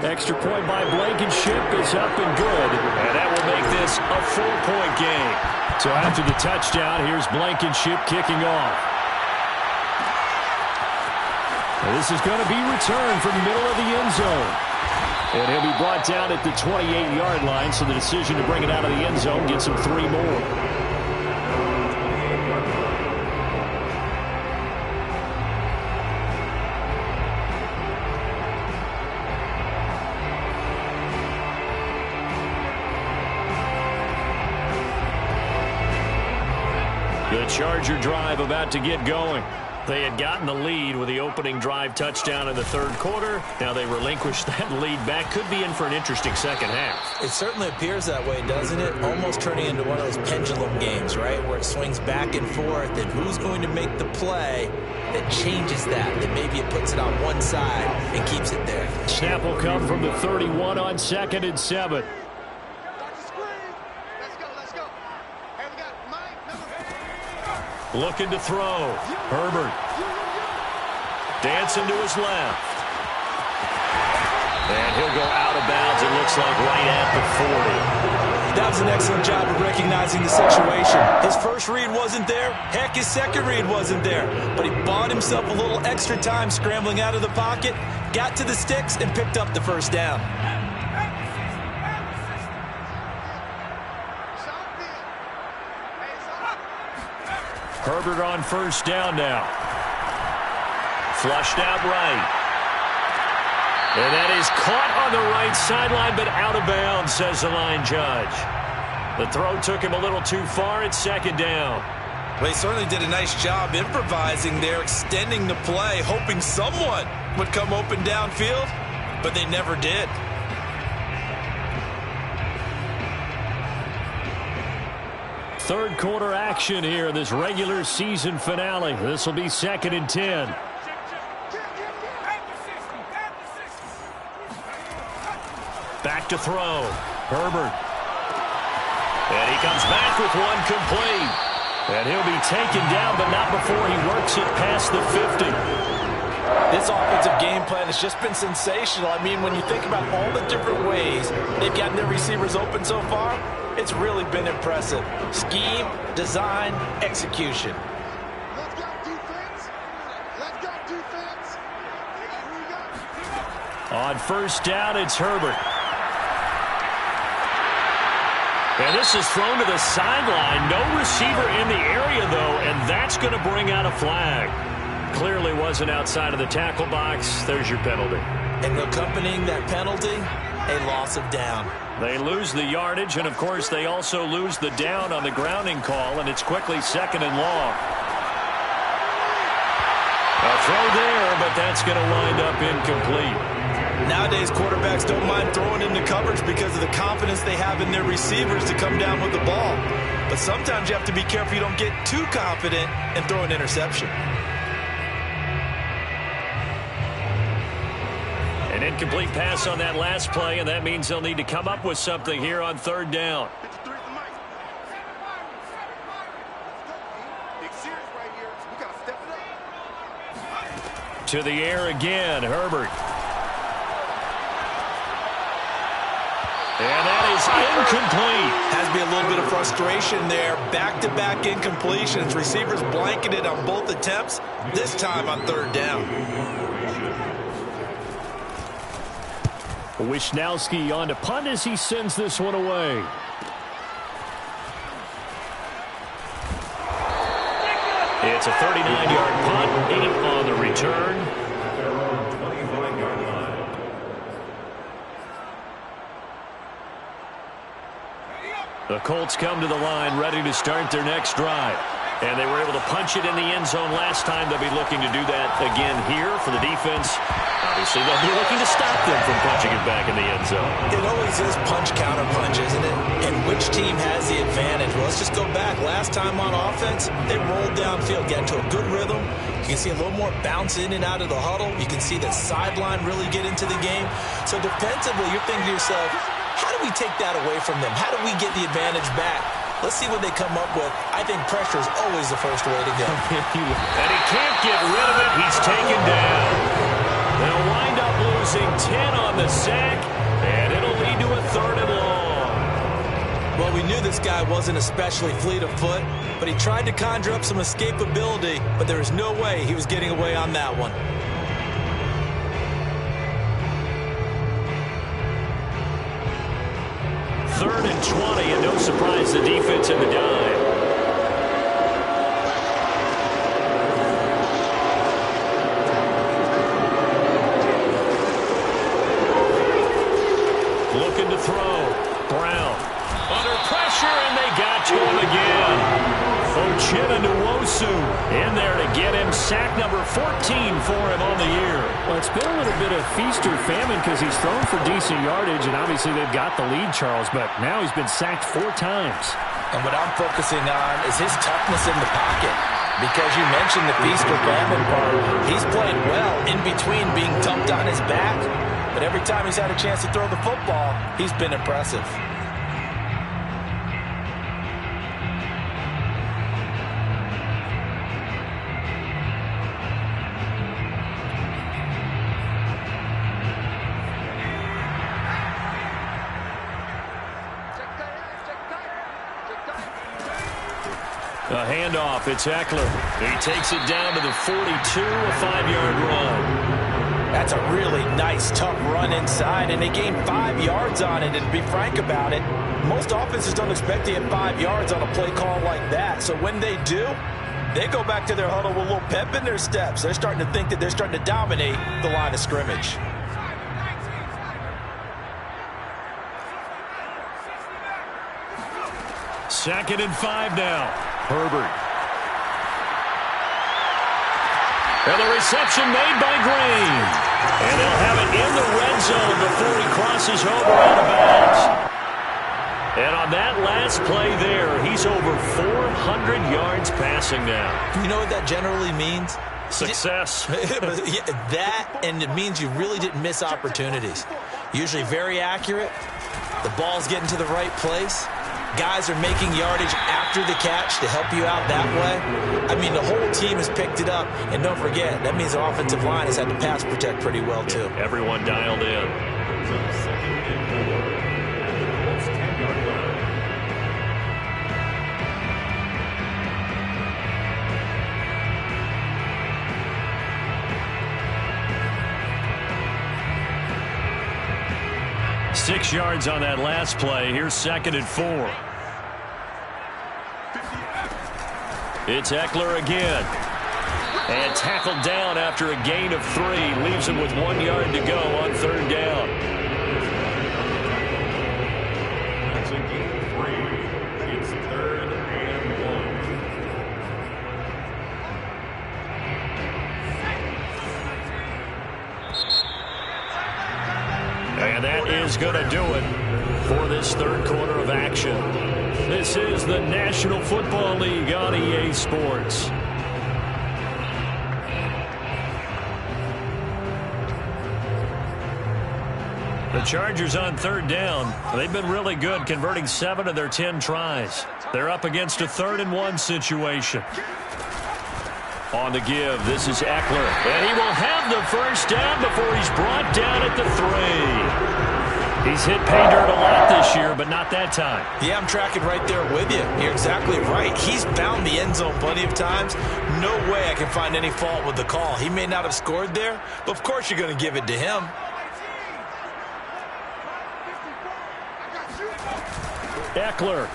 S1: Extra point by Blankenship is up and good. And that will make this a 4-point game. So after the touchdown, here's Blankenship kicking off. And this is going to be returned from the middle of the end zone. And he'll be brought down at the 28-yard line, so the decision to bring it out of the end zone gets him 3 more. The Charger drive about to get going. They had gotten the lead with the opening drive touchdown in the 3rd quarter. Now they relinquished that lead back. Could be in for an interesting second half.
S2: It certainly appears that way, doesn't it? Almost turning into one of those pendulum games, right? Where it swings back and forth. And who's going to make the play that changes that? That maybe it puts it on one side and keeps it there.
S1: Snap will come from the 31 on 2nd and 7. Looking to throw. Herbert. Dancing to his left. And he'll go out of bounds, it looks like, right at the 40.
S2: That was an excellent job of recognizing the situation. His first read wasn't there. Heck, his second read wasn't there. But he bought himself a little extra time scrambling out of the pocket. got to the sticks and picked up the first down.
S1: Herbert on first down now. Flushed out right. And that is caught on the right sideline, but out of bounds, says the line judge. The throw took him a little too far. It's second down.
S2: Well, he certainly did a nice job improvising there, extending the play, hoping someone would come open downfield, but they never did.
S1: Third quarter action here, this regular season finale. This will be 2nd and 10. Back to throw. Herbert. And he comes back with one complete. And he'll be taken down, but not before he works it past the 50.
S2: This offensive game plan has just been sensational. I mean, when you think about all the different ways they've gotten their receivers open so far, it's really been impressive. Scheme, design, execution.
S5: Let's go defense. Let's go defense. Here we go.
S1: On first down, it's Herbert. And this is thrown to the sideline. No receiver in the area, though, and that's going to bring out a flag. Clearly wasn't outside of the tackle box. There's your penalty.
S2: And accompanying that penalty, a loss of down.
S1: They lose the yardage, and, of course, they also lose the down on the grounding call, and it's quickly 2nd and long. A throw there, but that's going to wind up incomplete.
S2: Nowadays, quarterbacks don't mind throwing into coverage because of the confidence they have in their receivers to come down with the ball. But sometimes you have to be careful you don't get too confident and throw an interception.
S1: An incomplete pass on that last play, and that means they'll need to come up with something here on third down. To the air again, Herbert. And that is incomplete.
S2: Has to be a little bit of frustration there. Back-to-back incompletions. Receivers blanketed on both attempts, this time on third down.
S1: Wisnowski on to punt as he sends this one away. It's a 39-yard punt, 8 on the return.
S3: 25-yard line.
S1: The Colts come to the line ready to start their next drive. And they were able to punch it in the end zone last time. They'll be looking to do that again here for the defense. Obviously, they'll be looking to stop them from punching it back in the end zone.
S2: It always is punch-counter-punch, isn't it? And which team has the advantage? Well, let's just go back. Last time on offense, they rolled downfield, got into a good rhythm. You can see a little more bounce in and out of the huddle. You can see the sideline really get into the game. So defensively, you're thinking to yourself, how do we take that away from them? How do we get the advantage back? Let's see what they come up with. I think pressure is always the first way to go.
S1: And he can't get rid of it. He's taken down. They'll wind up losing 10 on the sack, and it'll lead to a 3rd and long.
S2: Well, we knew this guy wasn't especially fleet of foot, but he tried to conjure up some escapability, but there was no way he was getting away on that one.
S1: Third and 20, and no surprise, the defense in the dive. Looking to throw. Brown. Under pressure, and they got to him again. Uchenna-Nwosu in there to get him sack number 14 for him on the year.
S6: Well, it's been a little bit of feast or famine because he's thrown for decent yardage, and obviously they've got the lead, Charles, but now he's been sacked 4 times.
S2: And what I'm focusing on is his toughness in the pocket. Because you mentioned the feast or famine part. He's played well in between being dumped on his back. But every time he's had a chance to throw the football, he's been impressive.
S1: A handoff, it's Eckler. He takes it down to the 42, a 5-yard run.
S2: That's a really nice, tough run inside, and they gained 5 yards on it. And to be frank about it, most offenses don't expect to get 5 yards on a play call like that. So when they do, they go back to their huddle with a little pep in their steps. They're starting to think that they're starting to dominate the line of scrimmage.
S1: Second and 5 now. Herbert. And the reception made by Green. And they'll have it in the red zone before he crosses over out of bounds. And on that last play there, he's over 400 yards passing now.
S2: You know what that generally means?
S1: Success.
S2: That, and it means you really didn't miss opportunities. Usually very accurate. The ball's getting to the right place. Guys are making yardage after the catch to help you out that way. I mean, the whole team has picked it up. And don't forget, that means the offensive line has had to pass protect pretty well, too.
S1: Everyone dialed in.
S3: Second and 4 at the Colts 10-yard line.
S1: Six yards on that last play. Here's second and 4. It's Eckler again. And tackled down after a gain of 3. Leaves him with 1 yard to go on third down.
S3: That's a gain of 3. It's 3rd and 1.
S1: And that is going to do it for this third quarter of action. This is the National Football League on EA Sports. The Chargers on third down. They've been really good, converting 7 of their 10 tries. They're up against a 3rd and 1 situation. On the give, this is Eckler. And he will have the first down before he's brought down at the 3. He's hit pay dirt a lot this year, but not that time.
S2: Yeah, I'm tracking right there with you. You're exactly right. He's found the end zone plenty of times. No way I can find any fault with the call. He may not have scored there, but of course you're going to give it to him.
S1: Eckler.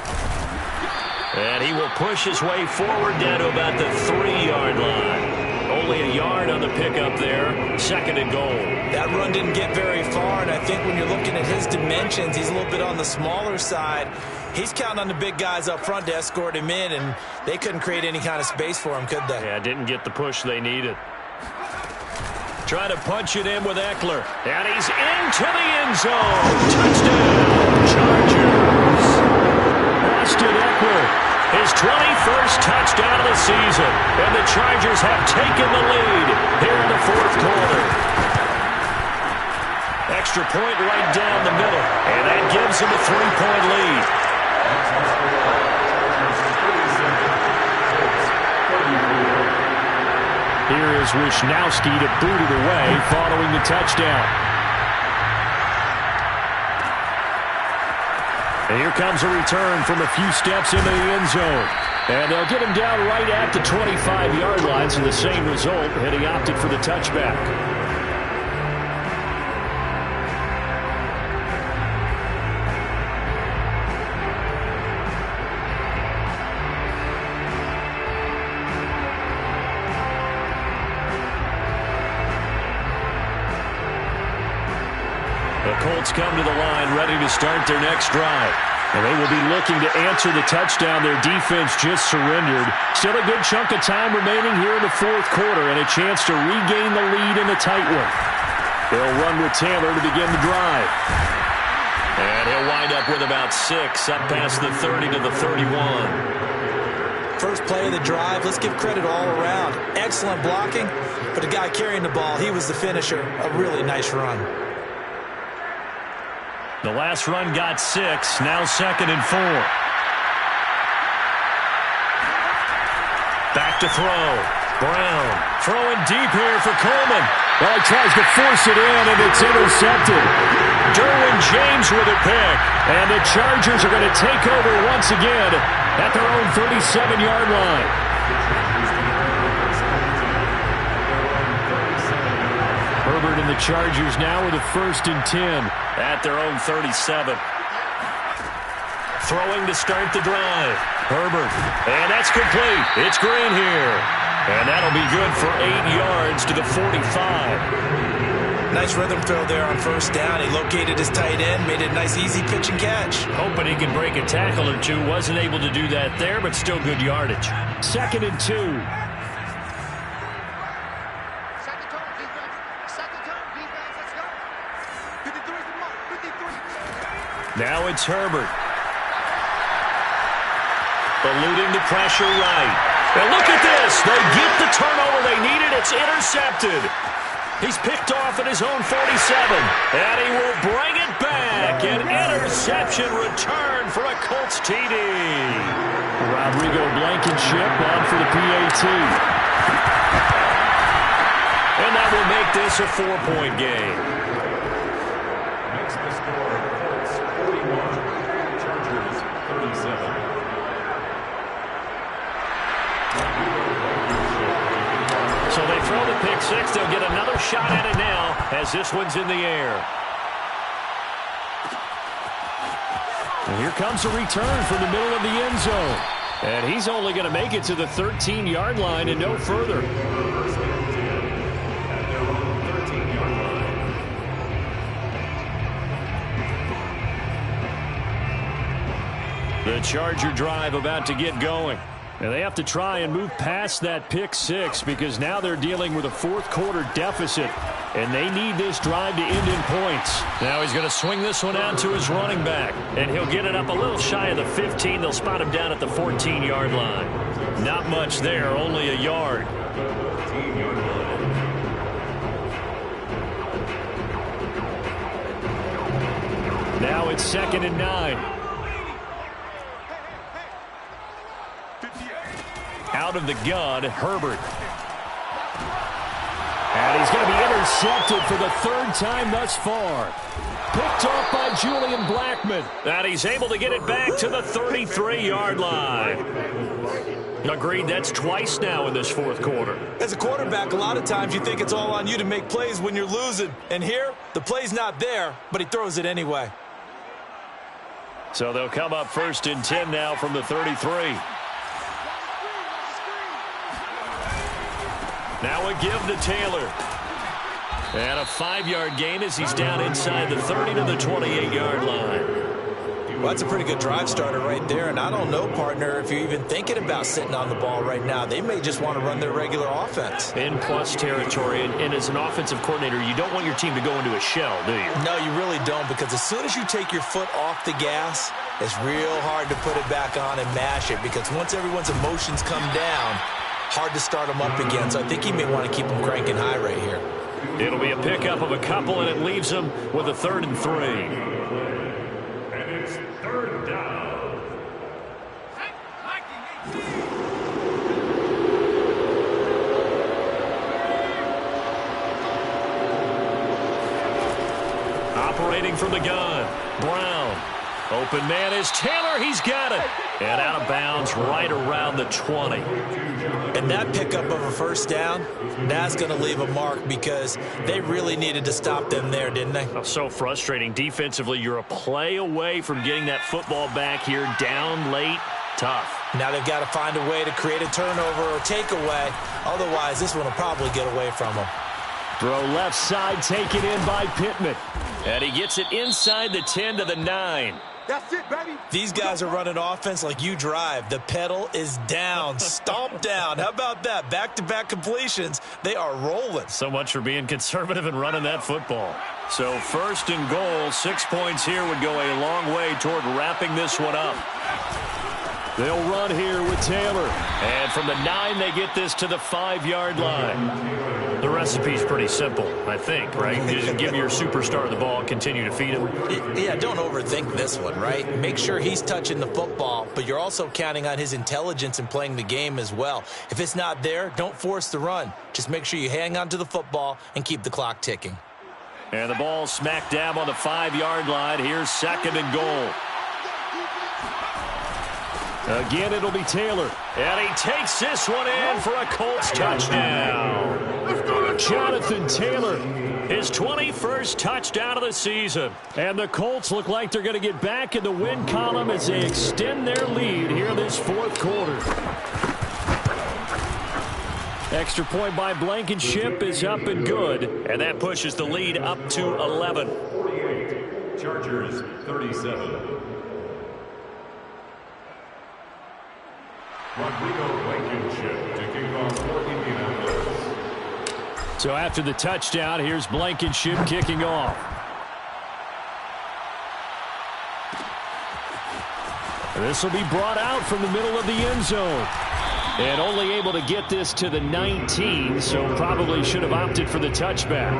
S1: And he will push his way forward down to about the 3-yard line. Only a yard on the pickup there. Second and goal.
S2: That run didn't get very far, and I think when you're looking at his dimensions, he's a little bit on the smaller side. He's counting on the big guys up front to escort him in, and they couldn't create any kind of space for him, could they?
S1: Yeah, didn't get the push they needed. Trying to punch it in with Eckler. And he's into the end zone. Touchdown, Chargers. Austin Eckler. His 21st touchdown of the season. And the Chargers have taken the lead here in the fourth quarter. Extra point right down the middle. And that gives him a 3-point lead. Here is Wisnowski to boot it away following the touchdown. And here comes a return from a few steps into the end zone. And they'll get him down right at the 25-yard line, so the same result, and he opted for the touchback. The Colts come to the line ready to start their next drive. And they will be looking to answer the touchdown their defense just surrendered. Still a good chunk of time remaining here in the fourth quarter and a chance to regain the lead in a tight one. They'll run with Taylor to begin the drive. And he'll wind up with about 6 up past the 30 to the 31.
S2: First play of the drive, let's give credit all around. Excellent blocking, but the guy carrying the ball, he was the finisher. A really nice run.
S1: The last run got 6, now second and 4. Back to throw. Brown throwing deep here for Coleman. Well, he tries to force it in, and it's intercepted. Derwin James with a pick. And the Chargers are going to take over once again at their own 37-yard line. Herbert in
S6: the Chargers now with a 1st and 10.
S1: At their own 37. Throwing to start the drive. Herbert. And that's complete. It's Green here. And that'll be good for 8 yards to the 45.
S2: Nice rhythm throw there on 1st down. He located his tight end, made it a nice easy pitch and catch.
S6: Hoping he can break a tackle or two. Wasn't able to do that there, but still good yardage. 2nd and 2.
S1: Now it's Herbert. Eluding the pressure right. And look at this. They get the turnover they needed. It's intercepted. He's picked off at his own 47. And he will bring it back. An interception return for a Colts TD.
S6: Rodrigo Blankenship on for the PAT.
S1: And that will make this a 4-point game.
S3: Makes the score Colts 41, Chargers 37.
S1: So they throw the pick six. They'll get another shot at it now as this one's in the air.
S6: And here comes a return from the middle of the end zone. And he's only going to make it to the 13-yard line and no further.
S3: At their own 13-yard line.
S6: The Charger drive about to get going. And they have to try and move past that pick six because now they're dealing with a 4th-quarter deficit. And they need this drive to end in points.
S1: Now he's going to swing this one out to his running back. And he'll get it up a little shy of the 15. They'll spot him down at the 14-yard line. Not much there, only a yard.
S3: 14-yard line.
S6: Now it's 2nd and 9.
S1: Out of the gun, Herbert.
S6: And he's going to be intercepted for the 3rd time thus far. Picked off by Julian Blackmon.
S1: And he's able to get it back to the 33-yard line. Agreed, that's twice now in this 4th quarter.
S2: As a quarterback, a lot of times you think it's all on you to make plays when you're losing. And here, the play's not there, but he throws it anyway.
S1: So they'll come up 1st and 10 now from the 33. Now a give to Taylor. And a 5-yard gain as he's down inside the 30 to the 28-yard line.
S2: Well, that's a pretty good drive starter right there. And I don't know, partner, if you're even thinking about sitting on the ball right now. They may just want to run their regular offense.
S1: In plus territory. And as an offensive coordinator, you don't want your team to go into a shell, do you?
S2: No, you really don't, because as soon as you take your foot off the gas, it's real hard to put it back on and mash it, because once everyone's emotions come down, hard to start them up again. So I think he may want to keep them cranking high right here.
S1: It'll be a pickup of a couple, and it leaves them with a 3rd and 3.
S3: And it's 3rd down.
S1: Operating from the gun, Brown. Open man is Taylor. He's got it. And out of bounds right around the 20.
S2: And that pickup of a 1st down, that's going to leave a mark, because they really needed to stop them there, didn't they?
S1: Oh, so frustrating. Defensively, you're a play away from getting that football back here. Down late, tough.
S2: Now they've got to find a way to create a turnover or takeaway. Otherwise, this one will probably get away from them.
S6: Throw left side, taken in by Pittman.
S1: And he gets it inside the 10 to the 9.
S5: That's it, baby.
S2: These guys are running offense like you drive. The pedal is down, stomped down. How about that? Back-to-back completions. They are rolling.
S1: So much for being conservative and running that football. So 1st and goal, 6 points here would go a long way toward wrapping this one up.
S6: They'll run here with Taylor.
S1: And from the 9, they get this to the 5-yard line. The recipe's pretty simple, I think, right? You just give your superstar the ball, continue to feed him.
S2: Yeah, don't overthink this one, right? Make sure he's touching the football, but you're also counting on his intelligence in playing the game as well. If it's not there, don't force the run. Just make sure you hang on to the football and keep the clock ticking.
S1: And the ball smack dab on the 5-yard line. Here's 2nd and goal.
S6: Again, it'll be Taylor.
S1: And he takes this one in for a Colts touchdown.
S6: Jonathan Taylor, his 21st touchdown of the season. And the Colts look like they're going to get back in the win column as they extend their lead here this fourth quarter. Extra point by Blankenship is up and good. And that pushes the lead up to 11.
S3: 48, Chargers 37. Rodrigo Blankenship to kick off for Indianapolis.
S6: So after the touchdown, here's Blankenship kicking off. This will be brought out from the middle of the end zone. And only able to get this to the 19, so probably should have opted for the touchback.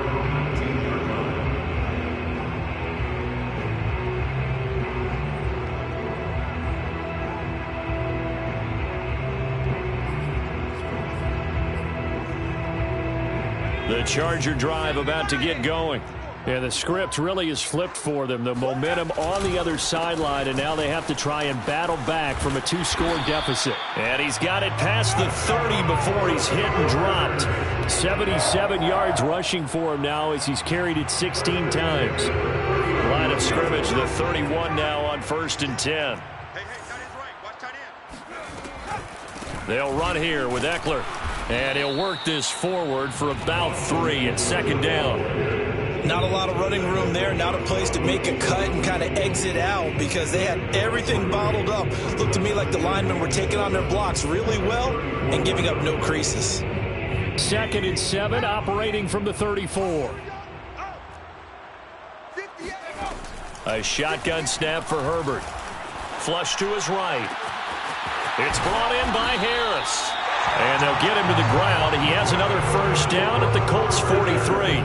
S6: The Charger drive about to get going. And the script really is flipped for them. The momentum on the other sideline, and now they have to try and battle back from a 2-score deficit. And he's got it past the 30 before he's hit and dropped. 77 yards rushing for him now as he's carried it 16 times. Line of scrimmage, the 31 now on 1st and 10. They'll run here with Eckler. And he'll work this forward for about 3 at 2nd down.
S2: Not a lot of running room there. Not a place to make a cut and kind of exit out because they had everything bottled up. Looked to me like the linemen were taking on their blocks really well and giving up no creases.
S6: 2nd and 7, operating from the 34. A shotgun snap for Herbert. Flush to his right. It's brought in by Harris. And they'll get him to the ground. He has another 1st down at the Colts 43.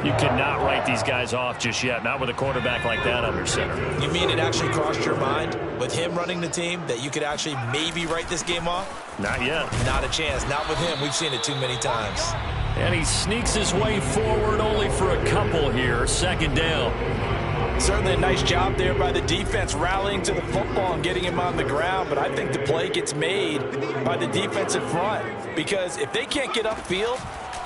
S6: You cannot write these guys off just yet, not with a quarterback like that under center.
S2: You mean it actually crossed your mind with him running the team that you could actually maybe write this game off?
S6: Not yet.
S2: Not a chance. Not with him. We've seen it too many times.
S6: And he sneaks his way forward only for a couple here. 2nd down.
S2: Certainly a nice job there by the defense rallying to the football and getting him on the ground, but I think the play gets made by the defensive front because if they can't get upfield,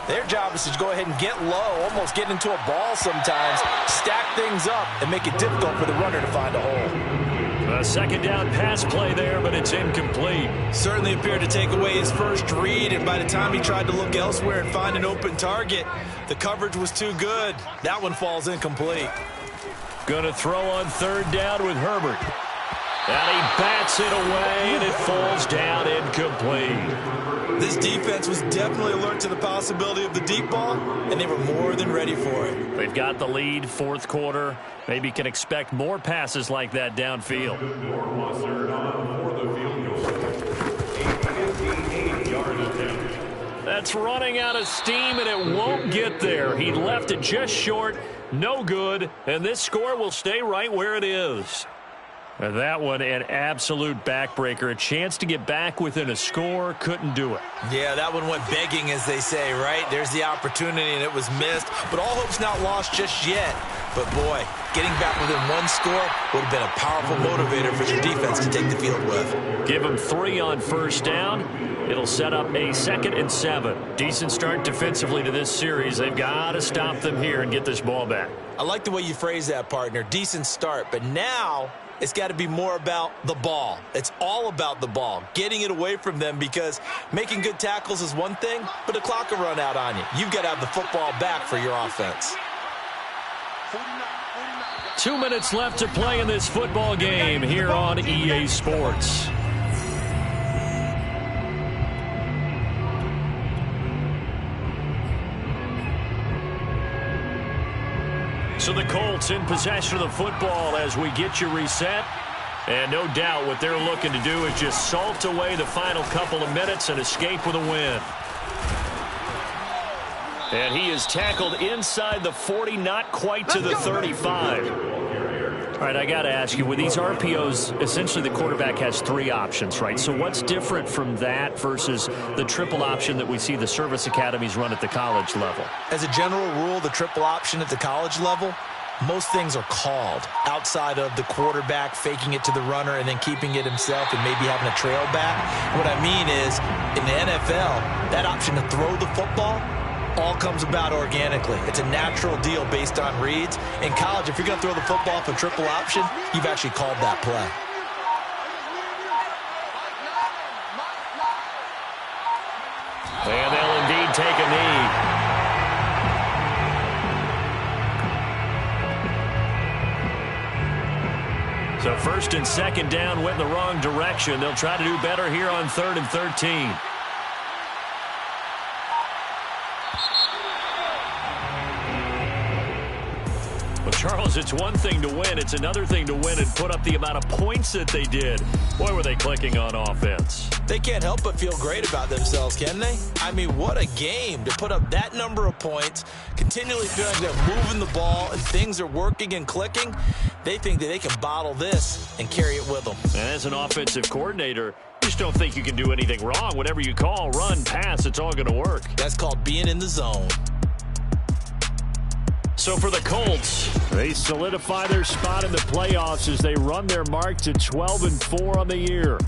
S2: their job is to go ahead and get low, almost get into a ball sometimes, stack things up, and make it difficult for the runner to find a hole.
S6: A 2nd down pass play there, but it's incomplete.
S2: Certainly appeared to take away his first read, and by the time he tried to look elsewhere and find an open target, the coverage was too good. That one falls incomplete.
S6: Going to throw on 3rd down with Herbert. And he bats it away, and it falls down incomplete.
S2: This defense was definitely alert to the possibility of the deep ball, and they were more than ready for it.
S6: They've got the lead, 4th quarter. Maybe can expect more passes like that downfield. That's running out of steam, and it won't get there. He left it just short, no good, and this score will stay right where it is. And that one, an absolute backbreaker. A chance to get back within a score, couldn't do it.
S2: Yeah, that one went begging, as they say, right? There's the opportunity, and it was missed. But all hope's not lost just yet. But, boy, getting back within 1 score would have been a powerful motivator for your defense to take the field with.
S6: Give them 3 on 1st down. It'll set up a 2nd and 7. Decent start defensively to this series. They've got to stop them here and get this ball back.
S2: I like the way you phrase that, partner. Decent start. But now it's got to be more about the ball. It's all about the ball, getting it away from them, because making good tackles is one thing, but the clock will run out on you. You've got to have the football back for your offense.
S6: 2 minutes left to play in this football game here on EA Sports. So the Colts in possession of the football as we get you reset. And no doubt what they're looking to do is just salt away the final couple of minutes and escape with a win. And he is tackled inside the 40, not quite to the 35. All right, I got to ask you, with these RPOs, essentially the quarterback has 3 options, right? So what's different from that versus the triple option that we see the service academies run at the college level?
S2: As a general rule, the triple option at the college level, most things are called outside of the quarterback faking it to the runner and then keeping it himself and maybe having a trail back. What I mean is, in the NFL, that option to throw the football all comes about organically. It's a natural deal based on reads. In college, if you're going to throw the football for triple option, you've actually called that play.
S6: And they'll indeed take a knee. So first and second down went in the wrong direction. They'll try to do better here on 3rd and 13. Well, Charles, it's one thing to win. It's another thing to win and put up the amount of points that they did. Boy, were they clicking on offense.
S2: They can't help but feel great about themselves, can they? I mean, what a game to put up that number of points, continually feeling they're moving the ball and things are working and clicking. They think that they can bottle this and carry it with them.
S6: And as an offensive coordinator, you just don't think you can do anything wrong. Whatever you call, run, pass, it's all going to work.
S2: That's called being in the zone.
S6: So for the Colts, they solidify their spot in the playoffs as they run their mark to 12-4 on the year.